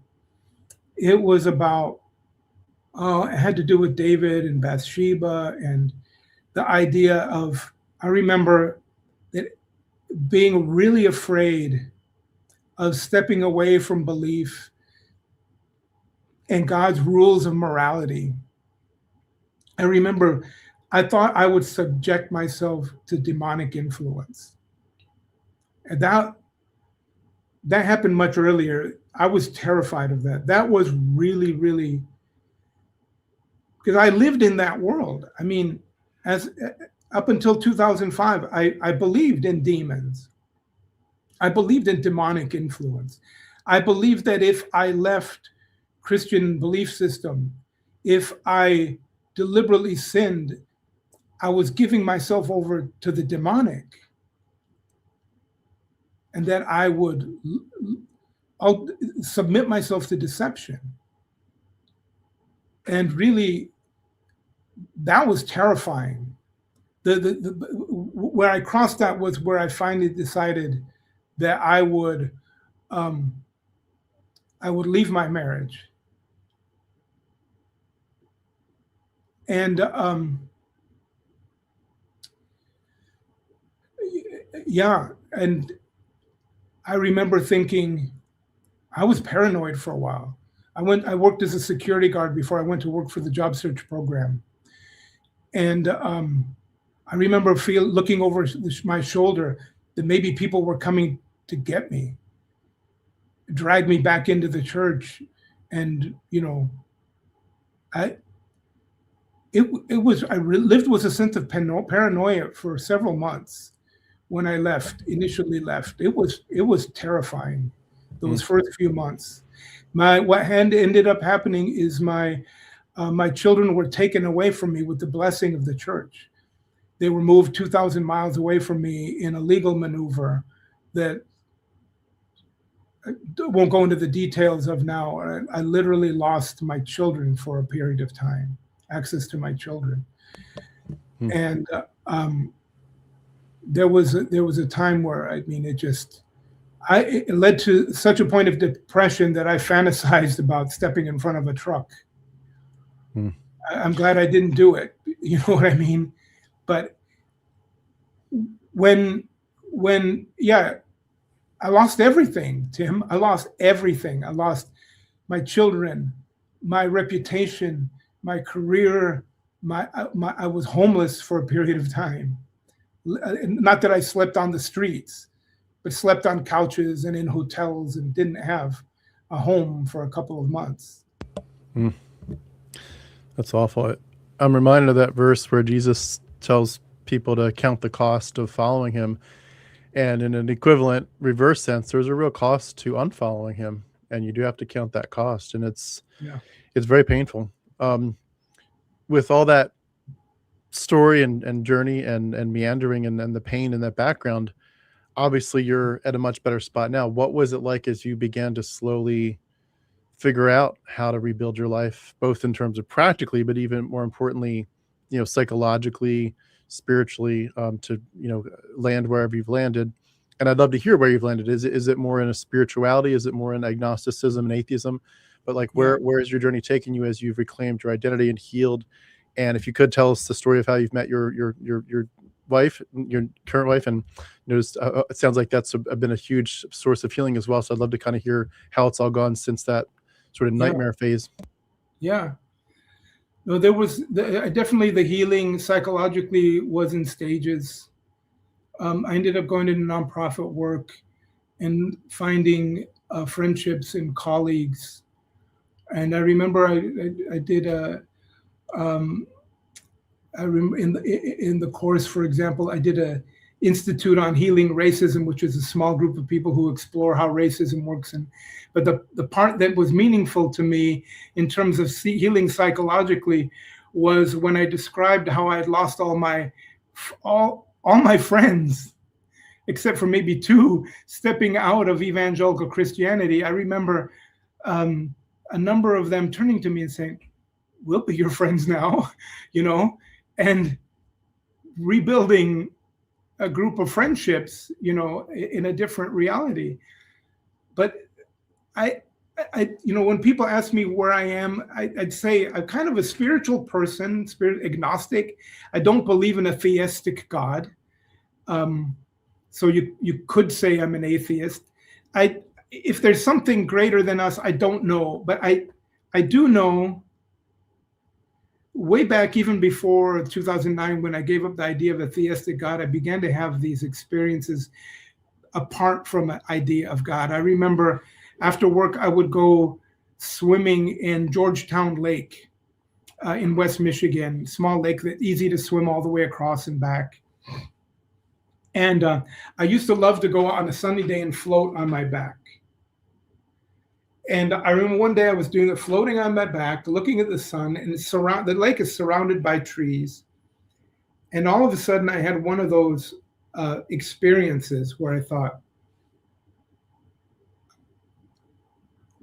It was about, it had to do with David and Bathsheba, and the idea of, I remember that being really afraid of stepping away from belief and God's rules of morality. I remember I thought I would subject myself to demonic influence. And that happened much earlier. I was terrified of that. That was really, really, because I lived in that world. I mean, up until 2005, I believed in demons. I believed in demonic influence. I believed that if I left Christian belief system, if I deliberately sinned, I was giving myself over to the demonic, and that I'll submit myself to deception. And really, that was terrifying. Where I crossed that was where I finally decided that I would leave my marriage. And yeah, and I remember thinking, I was paranoid for a while. I worked as a security guard before I went to work for the job search program. And I remember looking over my shoulder that maybe people were coming to get me, drag me back into the church. And, I lived with a sense of paranoia for several months when I initially left. It was terrifying, those first few months. What ended up happening is my children were taken away from me with the blessing of the church. They were moved 2,000 miles away from me in a legal maneuver that I won't go into the details of now. I literally lost my children for a period of time, access to my children. And there was a time where, it led to such a point of depression that I fantasized about stepping in front of a truck. I'm glad I didn't do it. You know what I mean? But when I lost everything, Tim. I lost everything. I lost my children, my reputation, my career. I was homeless for a period of time. Not that I slept on the streets, but slept on couches and in hotels and didn't have a home for a couple of months. That's awful. I'm reminded of that verse where Jesus tells people to count the cost of following him. And in an equivalent reverse sense, there's a real cost to unfollowing him. And you do have to count that cost. And it's very painful. With all that story and journey and meandering and the pain in that background, obviously you're at a much better spot now. What was it like as you began to slowly figure out how to rebuild your life, both in terms of practically, but even more importantly, psychologically, spiritually, to, land wherever you've landed? And I'd love to hear where you've landed. Is it more in a spirituality? Is it more in agnosticism and atheism? But like, where is your journey taking you as you've reclaimed your identity and healed? And if you could tell us the story of how you've met your wife, your current wife, and it sounds like that's been a huge source of healing as well. So I'd love to kind of hear how it's all gone since that sort of nightmare phase. Yeah. No, there was definitely the healing psychologically was in stages. I ended up going into nonprofit work and finding friendships and colleagues. And I remember I did in the course, for example, I did a Institute on Healing Racism, which is a small group of people who explore how racism works. But the part that was meaningful to me in terms of healing psychologically was when I described how I had lost all my friends, except for maybe two, stepping out of evangelical Christianity. I remember a number of them turning to me and saying, "We'll be your friends now," and rebuilding a group of friendships, in a different reality. But I when people ask me where I am, I'd say I'm kind of a spiritual person, spirit agnostic. I don't believe in a theistic God. So you could say I'm an atheist. If there's something greater than us, I don't know. But I do know, way back even before 2009, when I gave up the idea of a theistic God, I began to have these experiences apart from an idea of God. I remember after work, I would go swimming in Georgetown Lake in West Michigan, small lake that's easy to swim all the way across and back. And I used to love to go on a sunny day and float on my back. And I remember one day I was doing it, floating on my back, looking at the sun, and the lake is surrounded by trees. And all of a sudden, I had one of those experiences where I thought,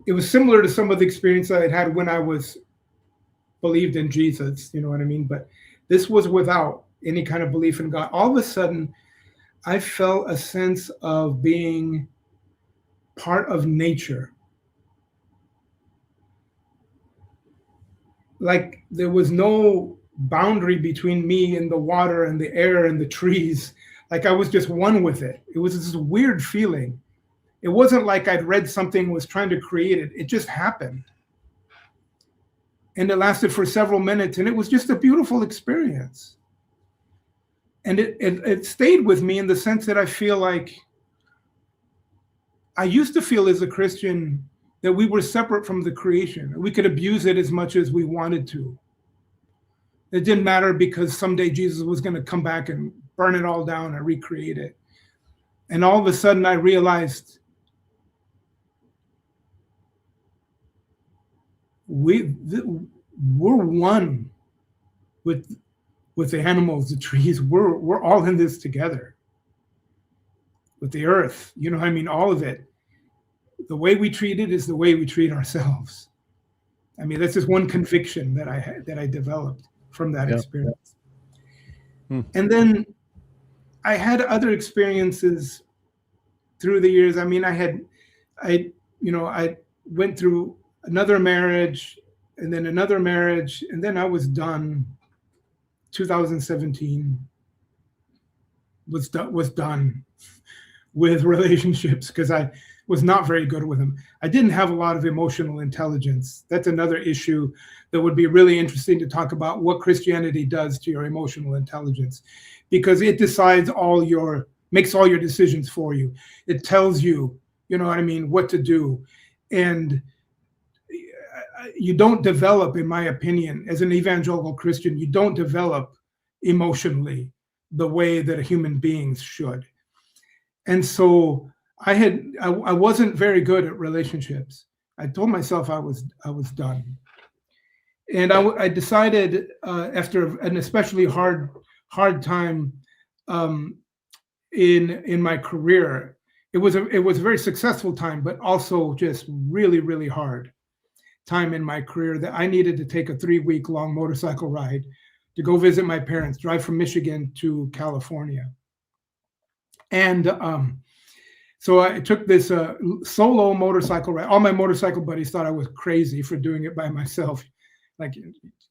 it was similar to some of the experience I had had when I was believed in Jesus, you know what I mean? But this was without any kind of belief in God. All of a sudden, I felt a sense of being part of nature. Like there was no boundary between me and the water and the air and the trees. Like I was just one with it. It was this weird feeling. It wasn't like I'd read something, was trying to create it. It just happened. And it lasted for several minutes, and it was just a beautiful experience. And it stayed with me in the sense that I feel like I used to feel as a Christian that we were separate from the creation. We could abuse it as much as we wanted to. It didn't matter because someday Jesus was going to come back and burn it all down and recreate it. And all of a sudden I realized we're one with the animals, the trees. We're all in this together. With the earth, all of it. The way we treat it is the way we treat ourselves. I mean, that's just one conviction that I developed from that experience. And then I had other experiences through the years. I mean, I went through another marriage and then another marriage, and then I was done. 2017 was done with relationships because I was not very good with them. I didn't have a lot of emotional intelligence. That's another issue that would be really interesting to talk about, what Christianity does to your emotional intelligence, because it decides makes all your decisions for you. It tells you, you know what I mean, what to do. And you don't develop, in my opinion, as an evangelical Christian, you don't develop emotionally the way that human beings should. And so I wasn't very good at relationships. I told myself I was done. And I decided after an especially hard time in my career, it was a very successful time, but also just really, really hard time in my career, that I needed to take a 3-week long motorcycle ride to go visit my parents, drive from Michigan to California. And so I took this solo motorcycle ride. All my motorcycle buddies thought I was crazy for doing it by myself. Like,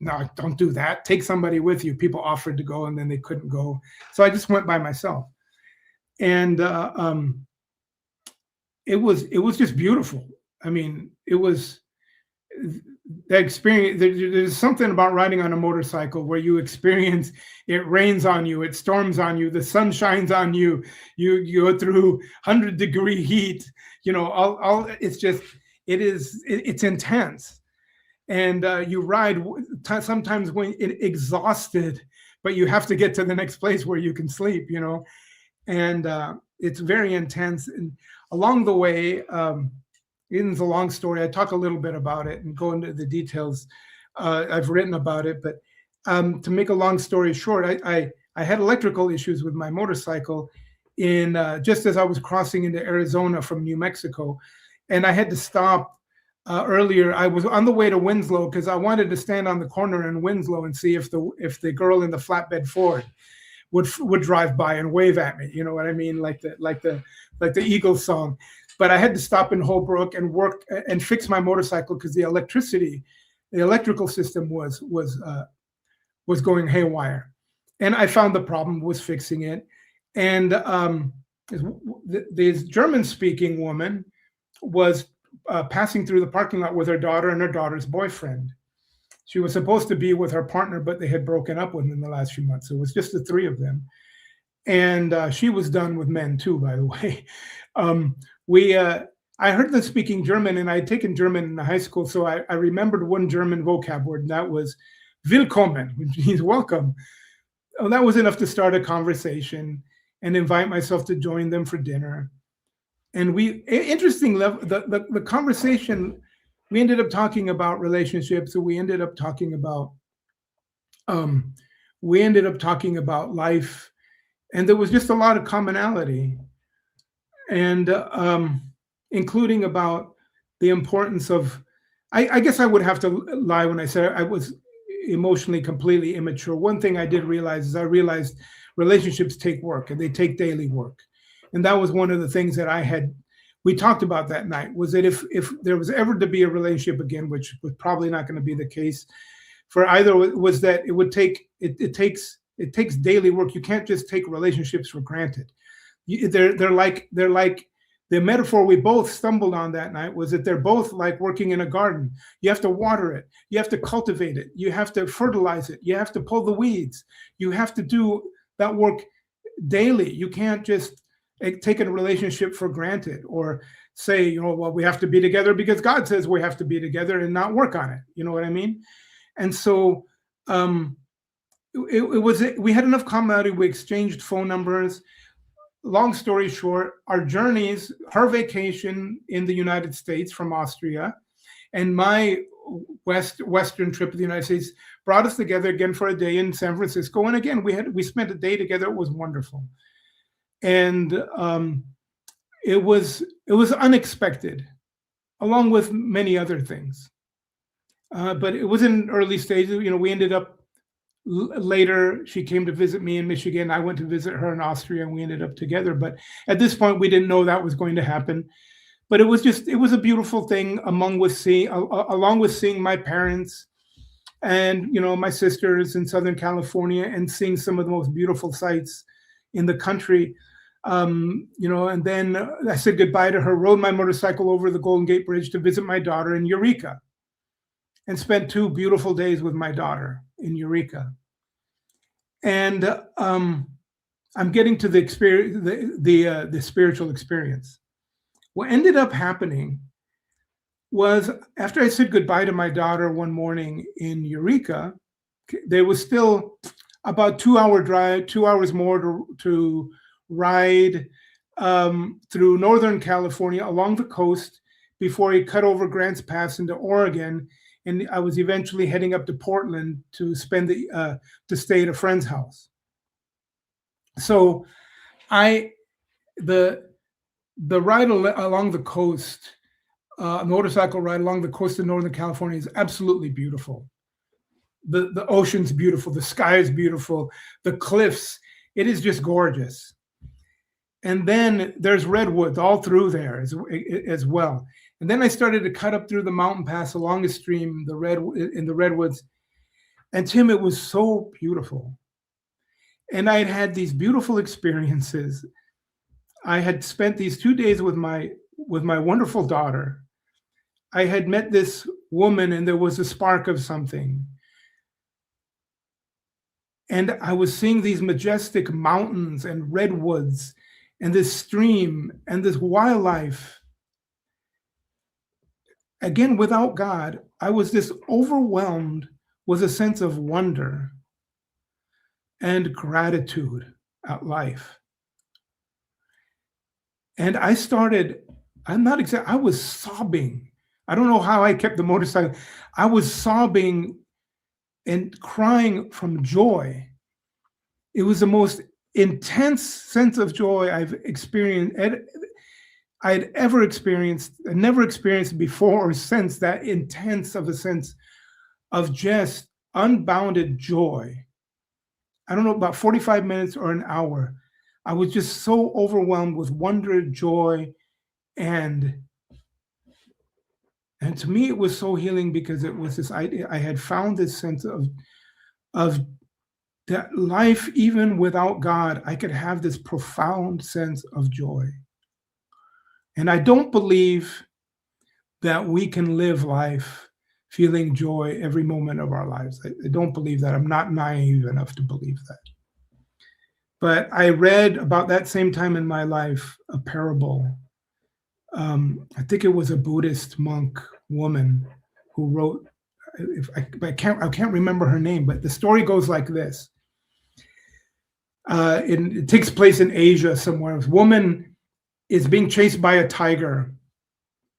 no, don't do that. Take somebody with you. People offered to go and then they couldn't go. So I just went by myself. And it was just beautiful. I mean, it was that experience. There's something about riding on a motorcycle where you experience, it rains on you, it storms on you, the sun shines on you, you go through 100-degree heat, you know, it's intense. And you ride sometimes when exhausted, but you have to get to the next place where you can sleep, you know, and it's very intense. And along the way, it's a long story. I talk a little bit about it and go into the details. I've written about it, but to make a long story short, I had electrical issues with my motorcycle just as I was crossing into Arizona from New Mexico, and I had to stop earlier. I was on the way to Winslow because I wanted to stand on the corner in Winslow and see if the girl in the flatbed Ford would drive by and wave at me. You know what I mean? Like the Eagles song. But I had to stop in Holbrook and work and fix my motorcycle because the electrical system was going haywire. And I found the problem, was fixing it. And this German-speaking woman was passing through the parking lot with her daughter and her daughter's boyfriend. She was supposed to be with her partner, but they had broken up within the last few months. So it was just the three of them. And she was done with men too, by the way. I heard them speaking German, and I had taken German in high school, so I remembered one German vocab word, and that was willkommen, which means welcome. Oh, that was enough to start a conversation and invite myself to join them for dinner. And the conversation, we ended up talking about relationships, and we ended up talking about life, and there was just a lot of commonality. And including about the importance of, I guess I would have to lie when I said I was emotionally completely immature. One thing I did realize is I realized relationships take work, and they take daily work. And that was one of the things that we talked about that night, was that if there was ever to be a relationship again, which was probably not going to be the case for either, was that it takes daily work. You can't just take relationships for granted. They're like the metaphor we both stumbled on that night was that they're both like working in a garden. You have to water it. You have to cultivate it. You have to fertilize it. You have to pull the weeds. You have to do that work daily. You can't just take a relationship for granted or say, you know, well, we have to be together because God says we have to be together and not work on it. You know what I mean? And so we had enough commonality. We exchanged phone numbers. Long story short, our journeys, her vacation in the United States from Austria and my western trip to the United States brought us together again for a day in San Francisco. And again, we spent a day together. It was wonderful. And it was unexpected, along with many other things. But it was in early stages. You know, we ended up later, she came to visit me in Michigan. I went to visit her in Austria, and we ended up together. But at this point, we didn't know that was going to happen. But it was a beautiful thing, along with seeing my parents and, you know, my sisters in Southern California, and seeing some of the most beautiful sights in the country. And then I said goodbye to her, rode my motorcycle over the Golden Gate Bridge to visit my daughter in Eureka, and spent 2 beautiful days with my daughter in Eureka. And I'm getting to the experience, the spiritual experience. What ended up happening was, after I said goodbye to my daughter one morning in Eureka, there was still about 2-hour drive, 2 hours more to ride through Northern California along the coast before he cut over Grants Pass into Oregon. And I was eventually heading up to Portland to spend to stay at a friend's house. So the ride along the coast, motorcycle ride along the coast of Northern California, is absolutely beautiful. The ocean's beautiful, the sky is beautiful, the cliffs, it is just gorgeous. And then there's redwoods all through there as well. And then I started to cut up through the mountain pass along a stream, in the redwoods. And Tim, it was so beautiful. And I had had these beautiful experiences. I had spent these 2 days with my wonderful daughter. I had met this woman, and there was a spark of something. And I was seeing these majestic mountains and redwoods and this stream and this wildlife. Again, without God, I was just overwhelmed with a sense of wonder and gratitude at life. And I was sobbing. I don't know how I kept the motorcycle. I was sobbing and crying from joy. It was the most intense sense of joy I've experienced. I had ever experienced, I never experienced before or since that intense of a sense of just unbounded joy. I don't know, about 45 minutes or an hour. I was just so overwhelmed with wonder, joy, and to me, it was so healing, because it was this idea. I had found this sense of that life, even without God, I could have this profound sense of joy. And I don't believe that we can live life feeling joy every moment of our lives. I don't believe that. I'm not naive enough to believe that. But I read about that same time in my life a parable. I think it was a Buddhist monk woman who wrote, I can't remember her name, but the story goes like this. It takes place in Asia somewhere. This woman is being chased by a tiger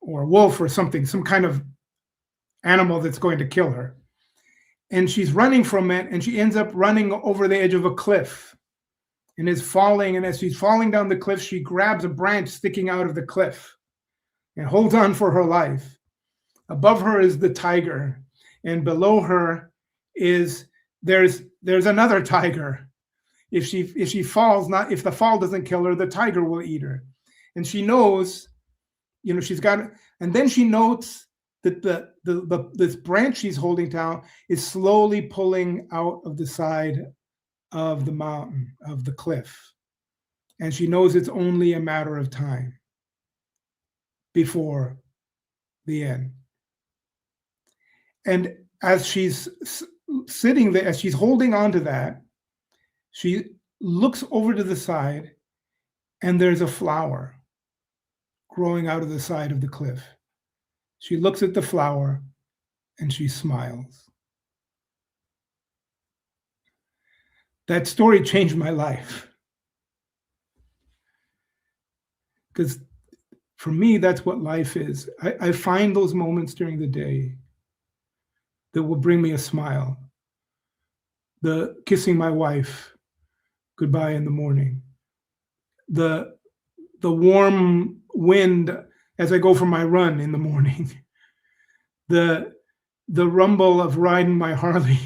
or a wolf or something, some kind of animal that's going to kill her. And she's running from it, and she ends up running over the edge of a cliff and is falling. And as she's falling down the cliff, she grabs a branch sticking out of the cliff and holds on for her life. Above her is the tiger, and below her is there's another tiger. If she falls, if the fall doesn't kill her, the tiger will eat her. And she knows, she's got, and then she notes that this branch she's holding down is slowly pulling out of the side of the mountain, of the cliff. And she knows it's only a matter of time before the end. And as she's sitting there, as she's holding on to that, she looks over to the side, and there's a flower growing out of the side of the cliff. She looks at the flower and she smiles. That story changed my life. Because for me, that's what life is. I find those moments during the day that will bring me a smile. The kissing my wife goodbye in the morning. The warm wind as I go for my run in the morning. The rumble of riding my Harley,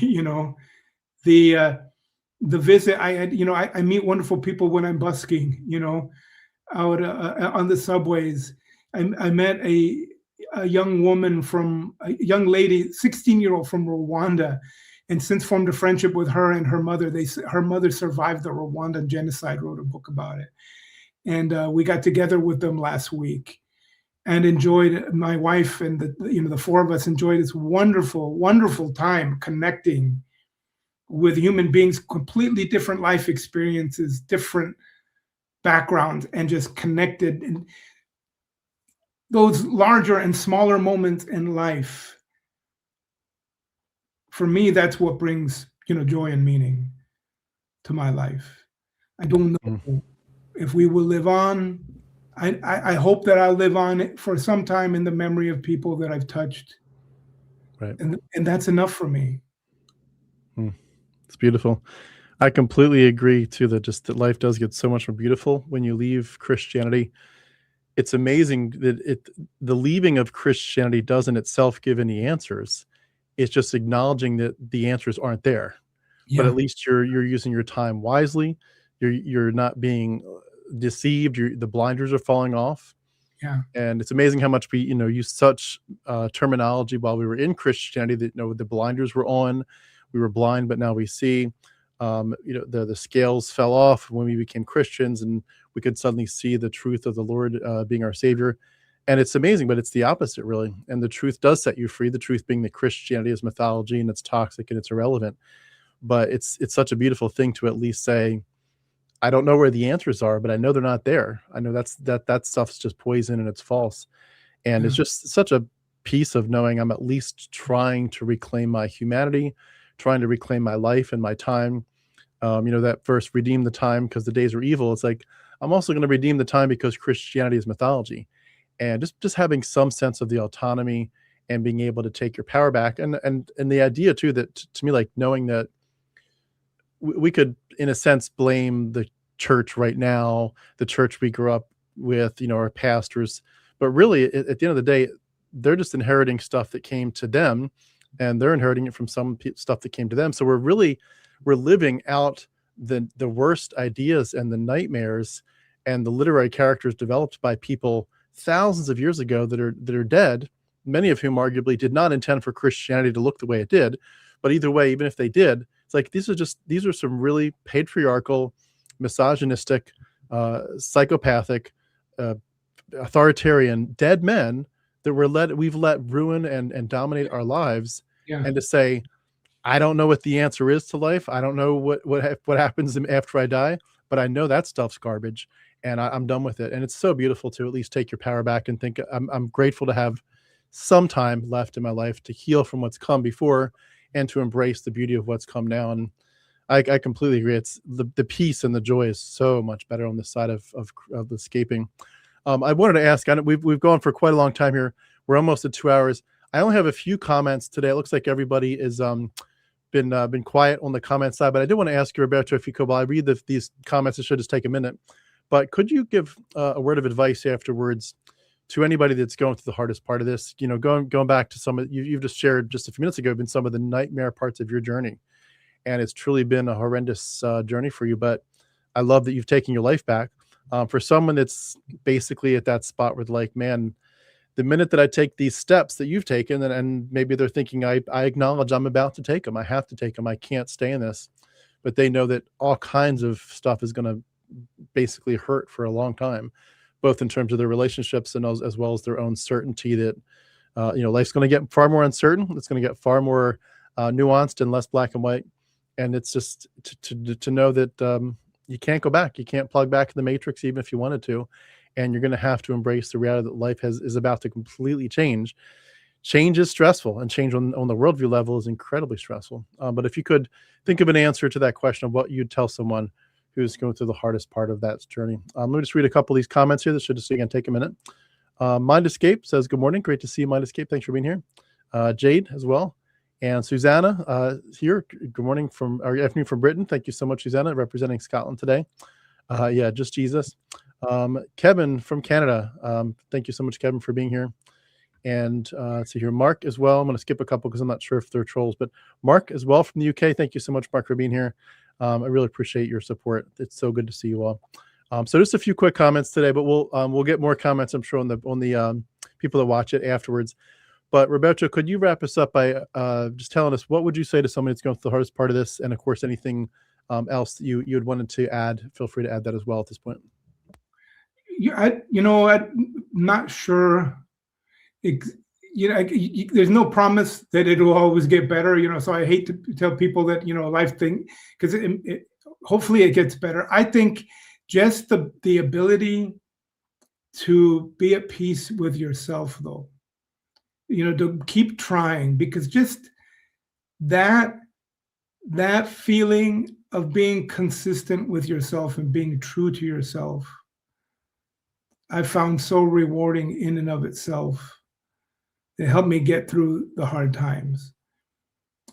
the visit I had, I meet wonderful people when I'm busking, out on the subways. I met a young lady, 16-year-old from Rwanda, and since formed a friendship with her and her mother. Her mother survived the Rwandan genocide, wrote a book about it. and we got together with them last week and enjoyed. My wife and the four of us enjoyed this wonderful, wonderful time connecting with human beings, completely different life experiences, different backgrounds, and just connected. And those larger and smaller moments in life, for me, that's what brings joy and meaning to my life. I don't know if we will live on. I hope that I'll live on for some time in the memory of people that I've touched. Right. And that's enough for me. It's beautiful. I completely agree too that life does get so much more beautiful when you leave Christianity. It's amazing that the leaving of Christianity doesn't itself give any answers. It's just acknowledging that the answers aren't there. But at least you're using your time wisely. You're not being deceived. The blinders are falling off. Yeah. And it's amazing how much we use such terminology while we were in Christianity that the blinders were on. We were blind, but now we see. The scales fell off when we became Christians, and we could suddenly see the truth of the Lord being our Savior. And it's amazing, but it's the opposite, really. And the truth does set you free. The truth being that Christianity is mythology and it's toxic and it's irrelevant. But it's such a beautiful thing to at least say, I don't know where the answers are, but I know they're not there. I know that stuff's just poison and it's false. And it's just such a piece of knowing I'm at least trying to reclaim my humanity, trying to reclaim my life and my time. That verse, redeem the time because the days are evil. It's like, I'm also going to redeem the time because Christianity is mythology. And just having some sense of the autonomy and being able to take your power back. And the idea too, that to me, like knowing that we could, in a sense, blame the church right now, the church we grew up with, our pastors, but really at the end of the day, they're just inheriting stuff that came to them, and they're inheriting it from some stuff that came to them. So we're living out the worst ideas and the nightmares and the literary characters developed by people thousands of years ago that are dead, many of whom arguably did not intend for Christianity to look the way it did. But either way, even if they did, it's like these are some really patriarchal, misogynistic, psychopathic, authoritarian, dead men that we've let ruin and dominate our lives. And to say, I don't know what the answer is to life. I don't know what happens after I die, but I know that stuff's garbage, and I'm done with it. And it's so beautiful to at least take your power back and think, I'm grateful to have some time left in my life to heal from what's come before and to embrace the beauty of what's come now. And I completely agree. It's the peace and the joy is so much better on this side of escaping. I wanted to ask, we've gone for quite a long time here. We're almost at 2 hours. I only have a few comments today. It looks like everybody is been quiet on the comment side, but I did want to ask you, Roberto, if you could, while I read these comments, it should just take a minute, but could you give a word of advice afterwards to anybody that's going through the hardest part of this? Going back to some of you've just shared just a few minutes ago, been some of the nightmare parts of your journey, and it's truly been a horrendous journey for you. But I love that you've taken your life back. For someone that's basically at that spot where, like, man, the minute that I take these steps that you've taken, and maybe they're thinking, I acknowledge I'm about to take them. I have to take them. I can't stay in this. But they know that all kinds of stuff is going to basically hurt for a long time, both in terms of their relationships and as well as their own certainty that, life's going to get far more uncertain. It's going to get far more nuanced and less black and white. And it's just to know that you can't go back. You can't plug back in the matrix, even if you wanted to. And you're going to have to embrace the reality that life is about to completely change. Change is stressful, and change on the worldview level is incredibly stressful. But if you could think of an answer to that question of what you'd tell someone who's going through the hardest part of that journey. Let me just read a couple of these comments here. This should just, again, take a minute. Mind Escape says, good morning. Great to see you, Mind Escape. Thanks for being here. Jade as well. And Susanna here. Good morning or afternoon from Britain. Thank you so much, Susanna, representing Scotland today. Just Jesus. Kevin from Canada. Thank you so much, Kevin, for being here. And let's see here, Mark as well. I'm going to skip a couple because I'm not sure if they're trolls, but Mark as well from the UK. Thank you so much, Mark, for being here. I really appreciate your support. It's so good to see you all. So just a few quick comments today, but we'll get more comments, I'm sure, on the people that watch it afterwards. But Roberto, could you wrap us up by just telling us what would you say to somebody that's going through the hardest part of this, and of course anything else that you had wanted to add? Feel free to add that as well at this point. I'm not sure. There's no promise that it will always get better. So I hate to tell people that life thing, because hopefully it gets better. I think just the ability to be at peace with yourself, though, to keep trying, because just that feeling of being consistent with yourself and being true to yourself, I found so rewarding in and of itself. It helped me get through the hard times.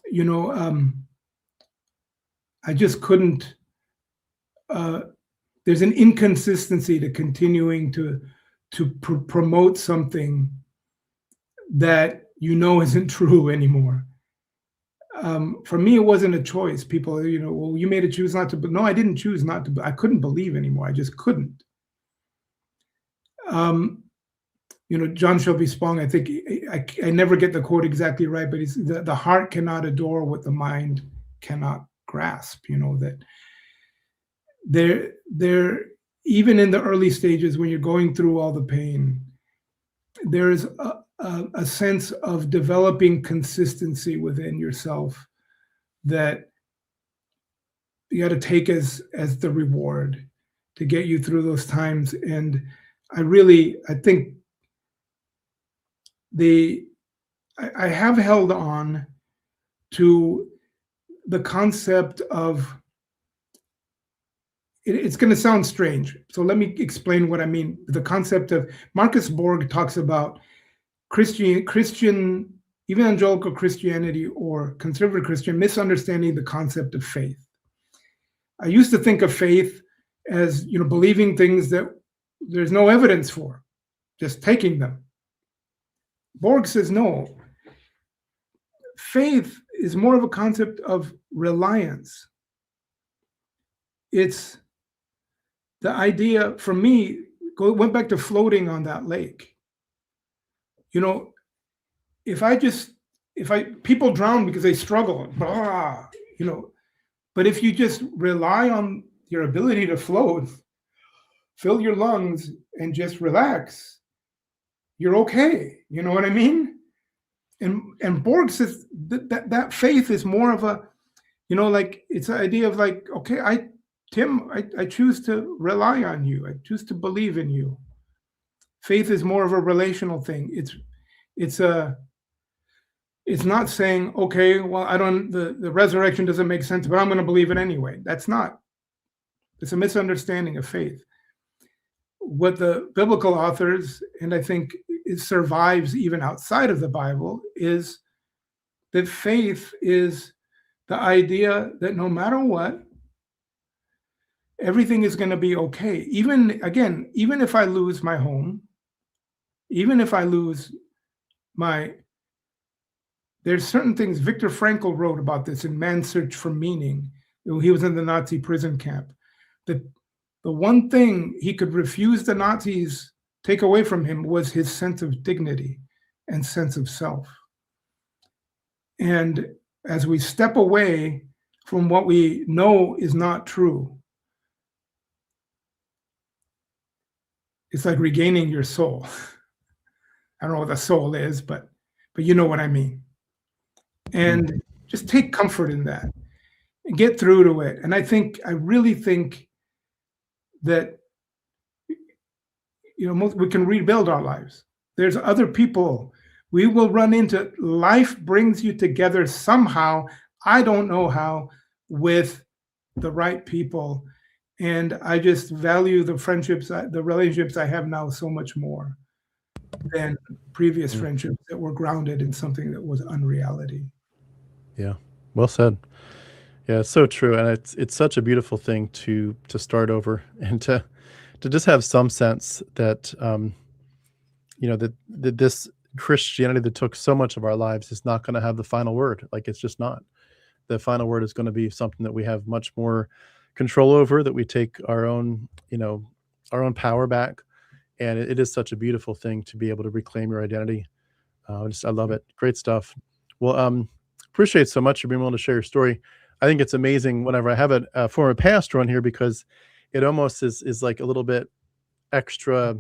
I just couldn't. There's an inconsistency to continuing to promote something that isn't true anymore. For me, it wasn't a choice. People, well, you made a choose not to. But no, I didn't choose not to. I couldn't believe anymore. I just couldn't. John Shelby Spong, I think I never get the quote exactly right, but he's the heart cannot adore what the mind cannot grasp. That there even in the early stages when you're going through all the pain, there's a sense of developing consistency within yourself that you got to take as the reward to get you through those times. And I think I have held on to the concept of, it's going to sound strange, so let me explain what I mean. The concept of, Marcus Borg talks about Christian evangelical Christianity or conservative Christian misunderstanding the concept of faith. I used to think of faith as believing things that there's no evidence for, just taking them. Borg says no. Faith is more of a concept of reliance. It's the idea, for me, went back to floating on that lake. People drown because they struggle, but if you just rely on your ability to float, fill your lungs and just relax, you're okay. You know what I mean? And Borg says that faith is more of a, it's an idea of like, okay, I choose to rely on you. I choose to believe in you. Faith is more of a relational thing. It's not saying, okay, well, the resurrection doesn't make sense, but I'm going to believe it anyway. It's a misunderstanding of faith. What the biblical authors, and I think it survives even outside of the Bible, is that faith is the idea that no matter what, everything is going to be okay. Even if I lose my home, even if I lose there's certain things, Viktor Frankl wrote about this in Man's Search for Meaning. He was in the Nazi prison camp. The one thing he could refuse the Nazis take away from him was his sense of dignity and sense of self. And as we step away from what we know is not true, it's like regaining your soul. I don't know what the soul is, but you know what I mean. And just take comfort in that and get through to it. And I really think that we can rebuild our lives. There's other people we will run into. Life brings you together somehow, I don't know how, with the right people. And I just value the friendships, the relationships I have now so much more than previous friendships that were grounded in something that was unreality. Yeah, well said. Yeah, it's so true, and it's such a beautiful thing to start over and to just have some sense that that this Christianity that took so much of our lives is not going to have the final word. Like, it's just not. The final word is going to be something that we have much more control over, that we take our own power back, and it is such a beautiful thing to be able to reclaim your identity. I love it. Great stuff. Well, appreciate so much for being willing to share your story. I think it's amazing whenever I have a former pastor on here, because it almost is like a little bit extra,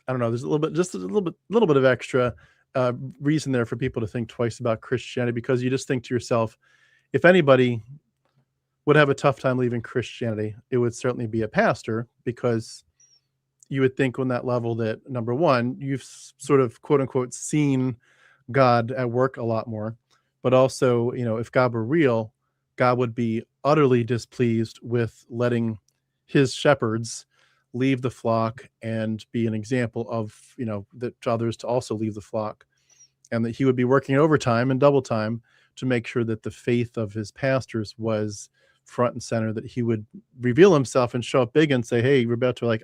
I don't know, there's just a little bit of extra reason there for people to think twice about Christianity, because you just think to yourself, if anybody would have a tough time leaving Christianity, it would certainly be a pastor, because you would think on that level that, number one, you've sort of quote unquote seen God at work a lot more, but also, if God were real, God would be utterly displeased with letting his shepherds leave the flock and be an example of, that to others to also leave the flock, and that he would be working overtime and double time to make sure that the faith of his pastors was front and center, that he would reveal himself and show up big and say, hey, Roberto,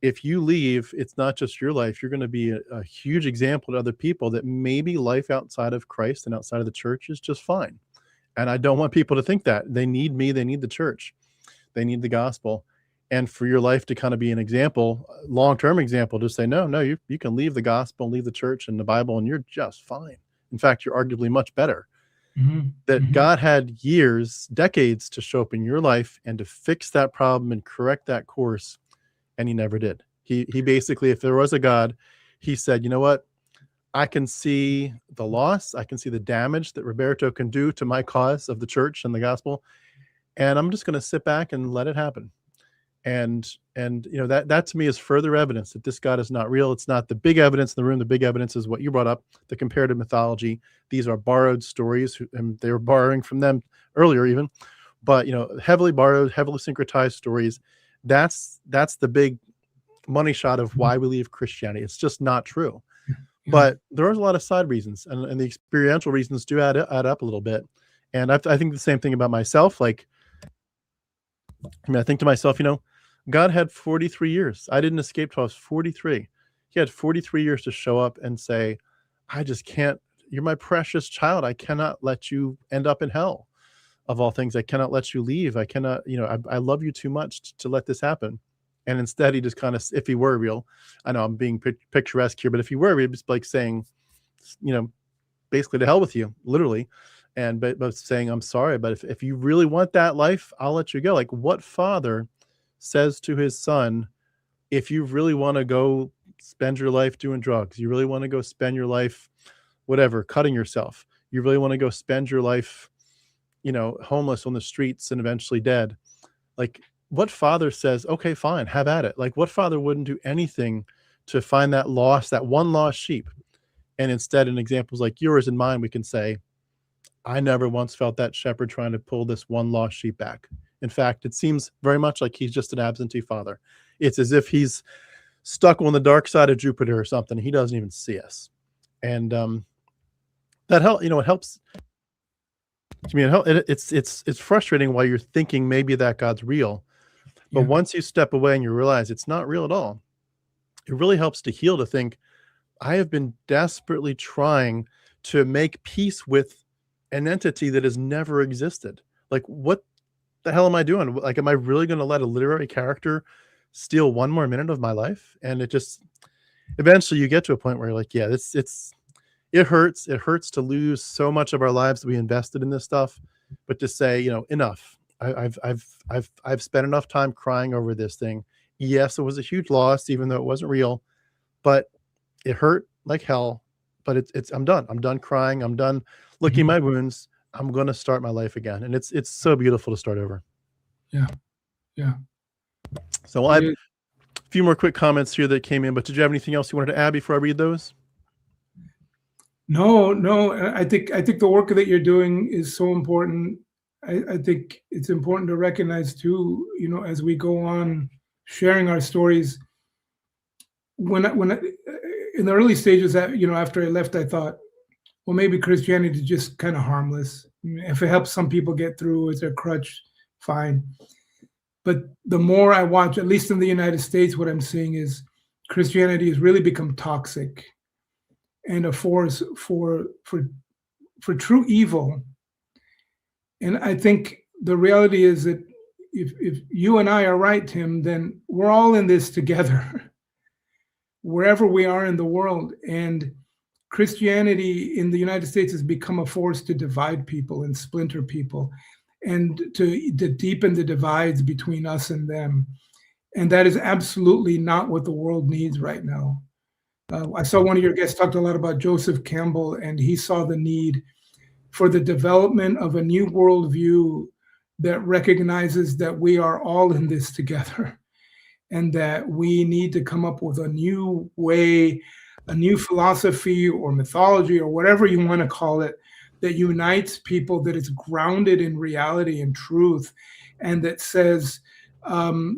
if you leave, it's not just your life. You're going to be a huge example to other people that maybe life outside of Christ and outside of the church is just fine. And I don't want people to think that. They need me. They need the church. They need the gospel. And for your life to kind of be an example, long-term example, to say, no, you can leave the gospel, leave the church and the Bible, and you're just fine. In fact, you're arguably much better. Mm-hmm. That Mm-hmm. God had years, decades to show up in your life and to fix that problem and correct that course. And he never did. He basically, if there was a God, he said, you know what? I can see the loss. I can see the damage that Roberto can do to my cause of the church and the gospel. And I'm just going to sit back and let it happen. And that to me is further evidence that this God is not real. It's not the big evidence in the room. The big evidence is what you brought up, the comparative mythology. These are borrowed stories, and they were borrowing from them earlier even, but heavily borrowed, heavily syncretized stories. That's the big money shot of why we leave Christianity. It's just not true. Yeah. But there's a lot of side reasons, and the experiential reasons do add up a little bit. And I think the same thing about myself. I think to myself, God had 43 years. I didn't escape till I was 43. He had 43 years to show up and say, I just can't, you're my precious child. I cannot let you end up in hell, of all things. I cannot let you leave. I cannot, I love you too much to let this happen. And instead he just kind of, if he were real, I know I'm being picturesque here, but if he were real, it's like saying, basically to hell with you, literally. And, but saying, I'm sorry, but if you really want that life, I'll let you go. Like, what father says to his son, if you really want to go spend your life doing drugs, you really want to go spend your life, whatever, cutting yourself, you really want to go spend your life, homeless on the streets and eventually dead. Like, what father says, okay, fine, have at it? Like, what father wouldn't do anything to find that one lost sheep? And instead, in examples like yours and mine, we can say, I never once felt that shepherd trying to pull this one lost sheep back. In fact, it seems very much like he's just an absentee father. It's as if he's stuck on the dark side of Jupiter or something. He doesn't even see us. And that help, it helps. I mean, it's frustrating while you're thinking maybe that God's real. But once you step away and you realize it's not real at all, it really helps to heal, to think, I have been desperately trying to make peace with an entity that has never existed. Like, what the hell am I doing? Like, am I really going to let a literary character steal one more minute of my life? And it just, eventually you get to a point where you're like, yeah, it hurts. It hurts to lose so much of our lives that we invested in this stuff, but to say, enough. I've spent enough time crying over this thing. Yes, it was a huge loss, even though it wasn't real, but it hurt like hell. But I'm done. I'm done crying. I'm done licking my wounds. I'm going to start my life again. And it's so beautiful to start over. Yeah. Yeah. So I have a few more quick comments here that came in, but did you have anything else you wanted to add before I read those? No. I think the work that you're doing is so important. I think it's important to recognize too, as we go on sharing our stories. When in the early stages, that after I left, I thought, well, maybe Christianity is just kind of harmless. If it helps some people get through as their crutch, fine. But the more I watch, at least in the United States, what I'm seeing is Christianity has really become toxic and a force for true evil. And I think the reality is that if you and I are right, Tim, then we're all in this together, wherever we are in the world. And Christianity in the United States has become a force to divide people and splinter people, and to deepen the divides between us and them. And that is absolutely not what the world needs right now. I saw one of your guests talked a lot about Joseph Campbell, and he saw the need for the development of a new worldview that recognizes that we are all in this together, and that we need to come up with a new way, a new philosophy or mythology or whatever you want to call it, that unites people, that is grounded in reality and truth, and that says,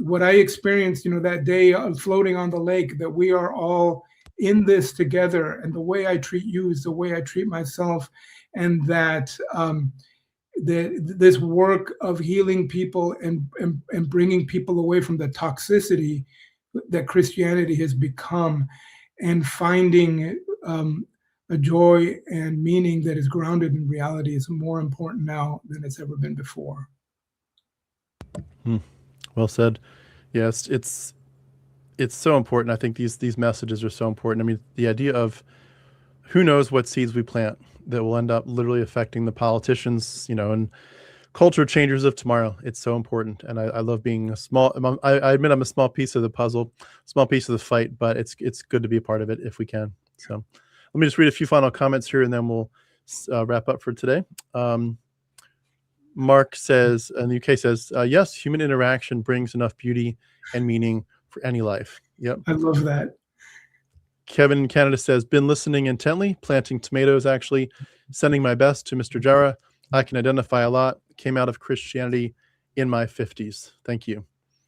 what I experienced, that day floating on the lake, that we are all in this together, and the way I treat you is the way I treat myself, and that this work of healing people and bringing people away from the toxicity that Christianity has become, and finding a joy and meaning that is grounded in reality is more important now than it's ever been before. Well said. Yes, it's so important. I think these messages are so important. I mean, the idea of who knows what seeds we plant that will end up literally affecting the politicians, and culture changers of tomorrow. It's so important. And I love being I admit I'm a small piece of the puzzle, small piece of the fight, but it's good to be a part of it if we can. So let me just read a few final comments here, and then we'll wrap up for today. Mark says, in the UK says, yes, human interaction brings enough beauty and meaning for any life. Yep. I love that. Kevin in Canada says, been listening intently, planting tomatoes, actually, sending my best to Mr. Jara. I can identify a lot. Came out of Christianity in my 50s. Thank you.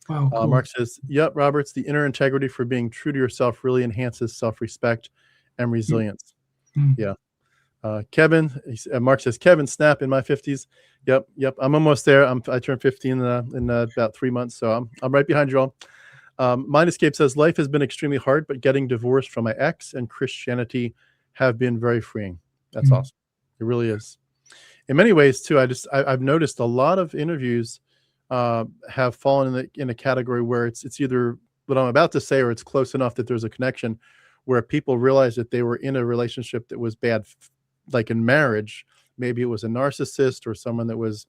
Wow, cool. Mark says, yep, Roberts, the inner integrity for being true to yourself really enhances self-respect and resilience. Yeah. Mark says, Kevin, snap in my 50s. Yep. I'm almost there. I turned 50 in about 3 months, so I'm right behind you all. Mind Escape says, life has been extremely hard, but getting divorced from my ex and Christianity have been very freeing. That's awesome. It really is. In many ways, too, I've noticed a lot of interviews have fallen in a category where it's either what I'm about to say or it's close enough that there's a connection where people realize that they were in a relationship that was bad, like in marriage. Maybe it was a narcissist or someone that was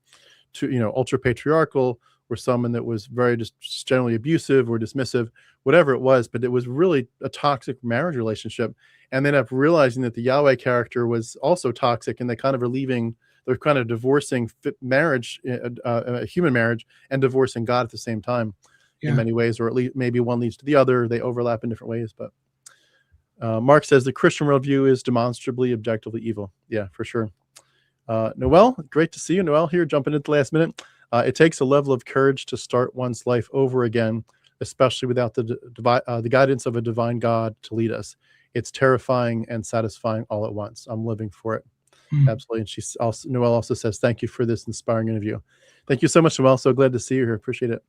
ultra patriarchal, or someone that was very just generally abusive or dismissive, whatever it was, but it was really a toxic marriage relationship. And they end up realizing that the Yahweh character was also toxic, and they're kind of divorcing marriage, human marriage, and divorcing God at the same time in many ways, or at least maybe one leads to the other. They overlap in different ways. But Mark says the Christian worldview is demonstrably, objectively evil. Yeah, for sure. Noel, great to see you. Noel here, jumping at the last minute. It takes a level of courage to start one's life over again, especially without the guidance of a divine God to lead us. It's terrifying and satisfying all at once. I'm living for it. Absolutely. And Noel also says, thank you for this inspiring interview. Thank you so much, Noel. So glad to see you here. Appreciate it.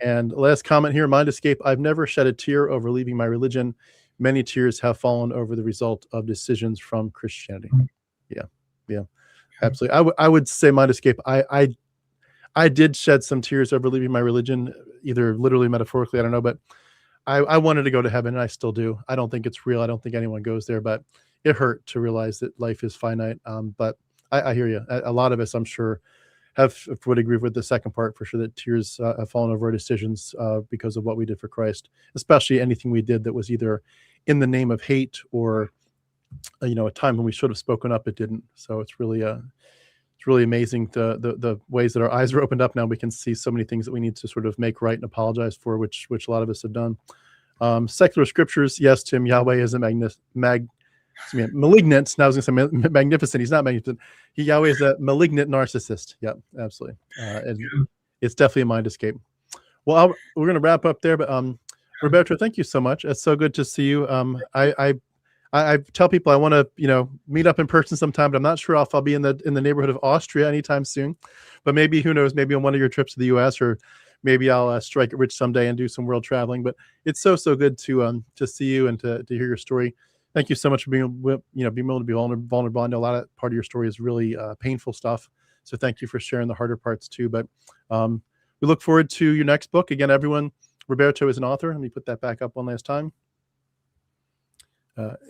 And last comment here, Mind Escape. I've never shed a tear over leaving my religion. Many tears have fallen over the result of decisions from Christianity. Yeah, absolutely. I would say, Mind Escape, I did shed some tears over leaving my religion, either literally, metaphorically, I don't know, but I wanted to go to heaven, and I still do. I don't think it's real. I don't think anyone goes there, but it hurt to realize that life is finite. But I hear you. A lot of us, I'm sure, would agree with the second part for sure, that tears have fallen over our decisions because of what we did for Christ, especially anything we did that was either in the name of hate or, a time when we should have spoken up, it didn't. So it's really amazing the ways that our eyes are opened up now. We can see so many things that we need to sort of make right and apologize for, which a lot of us have done. Secular scriptures, yes, Tim, Yahweh is a malignant. Now I was going to say magnificent. He's not magnificent. Yahweh is a malignant narcissist. Yep, absolutely. And it's definitely a mind escape. Well, we're going to wrap up there, but Roberto, thank you so much. It's so good to see you. I tell people I want to, meet up in person sometime, but I'm not sure if I'll be in the neighborhood of Austria anytime soon. But maybe, who knows, maybe on one of your trips to the U.S., or maybe I'll strike it rich someday and do some world traveling. But it's so good to see you and to hear your story. Thank you so much for being able to be vulnerable. I know a lot of part of your story is really painful stuff. So thank you for sharing the harder parts too. But we look forward to your next book. Again, everyone, Roberto is an author. Let me put that back up one last time.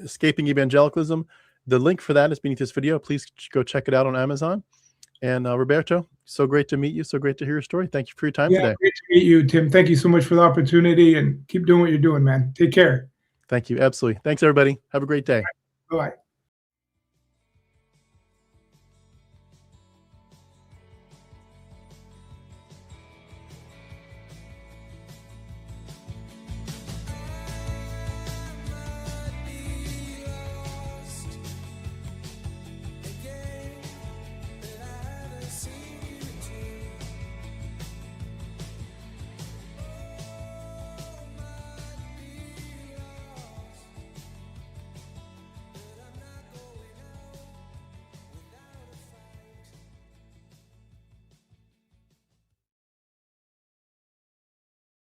Escaping Evangelicalism. The link for that is beneath this video. Please go check it out on Amazon. And Roberto, so great to meet you. So great to hear your story. Thank you for your time Yeah, today. great to meet you, Tim. Thank you so much for the opportunity, and keep doing what you're doing, man. Take care. Thank you. Absolutely. Thanks, everybody. Have a great day. Bye-bye.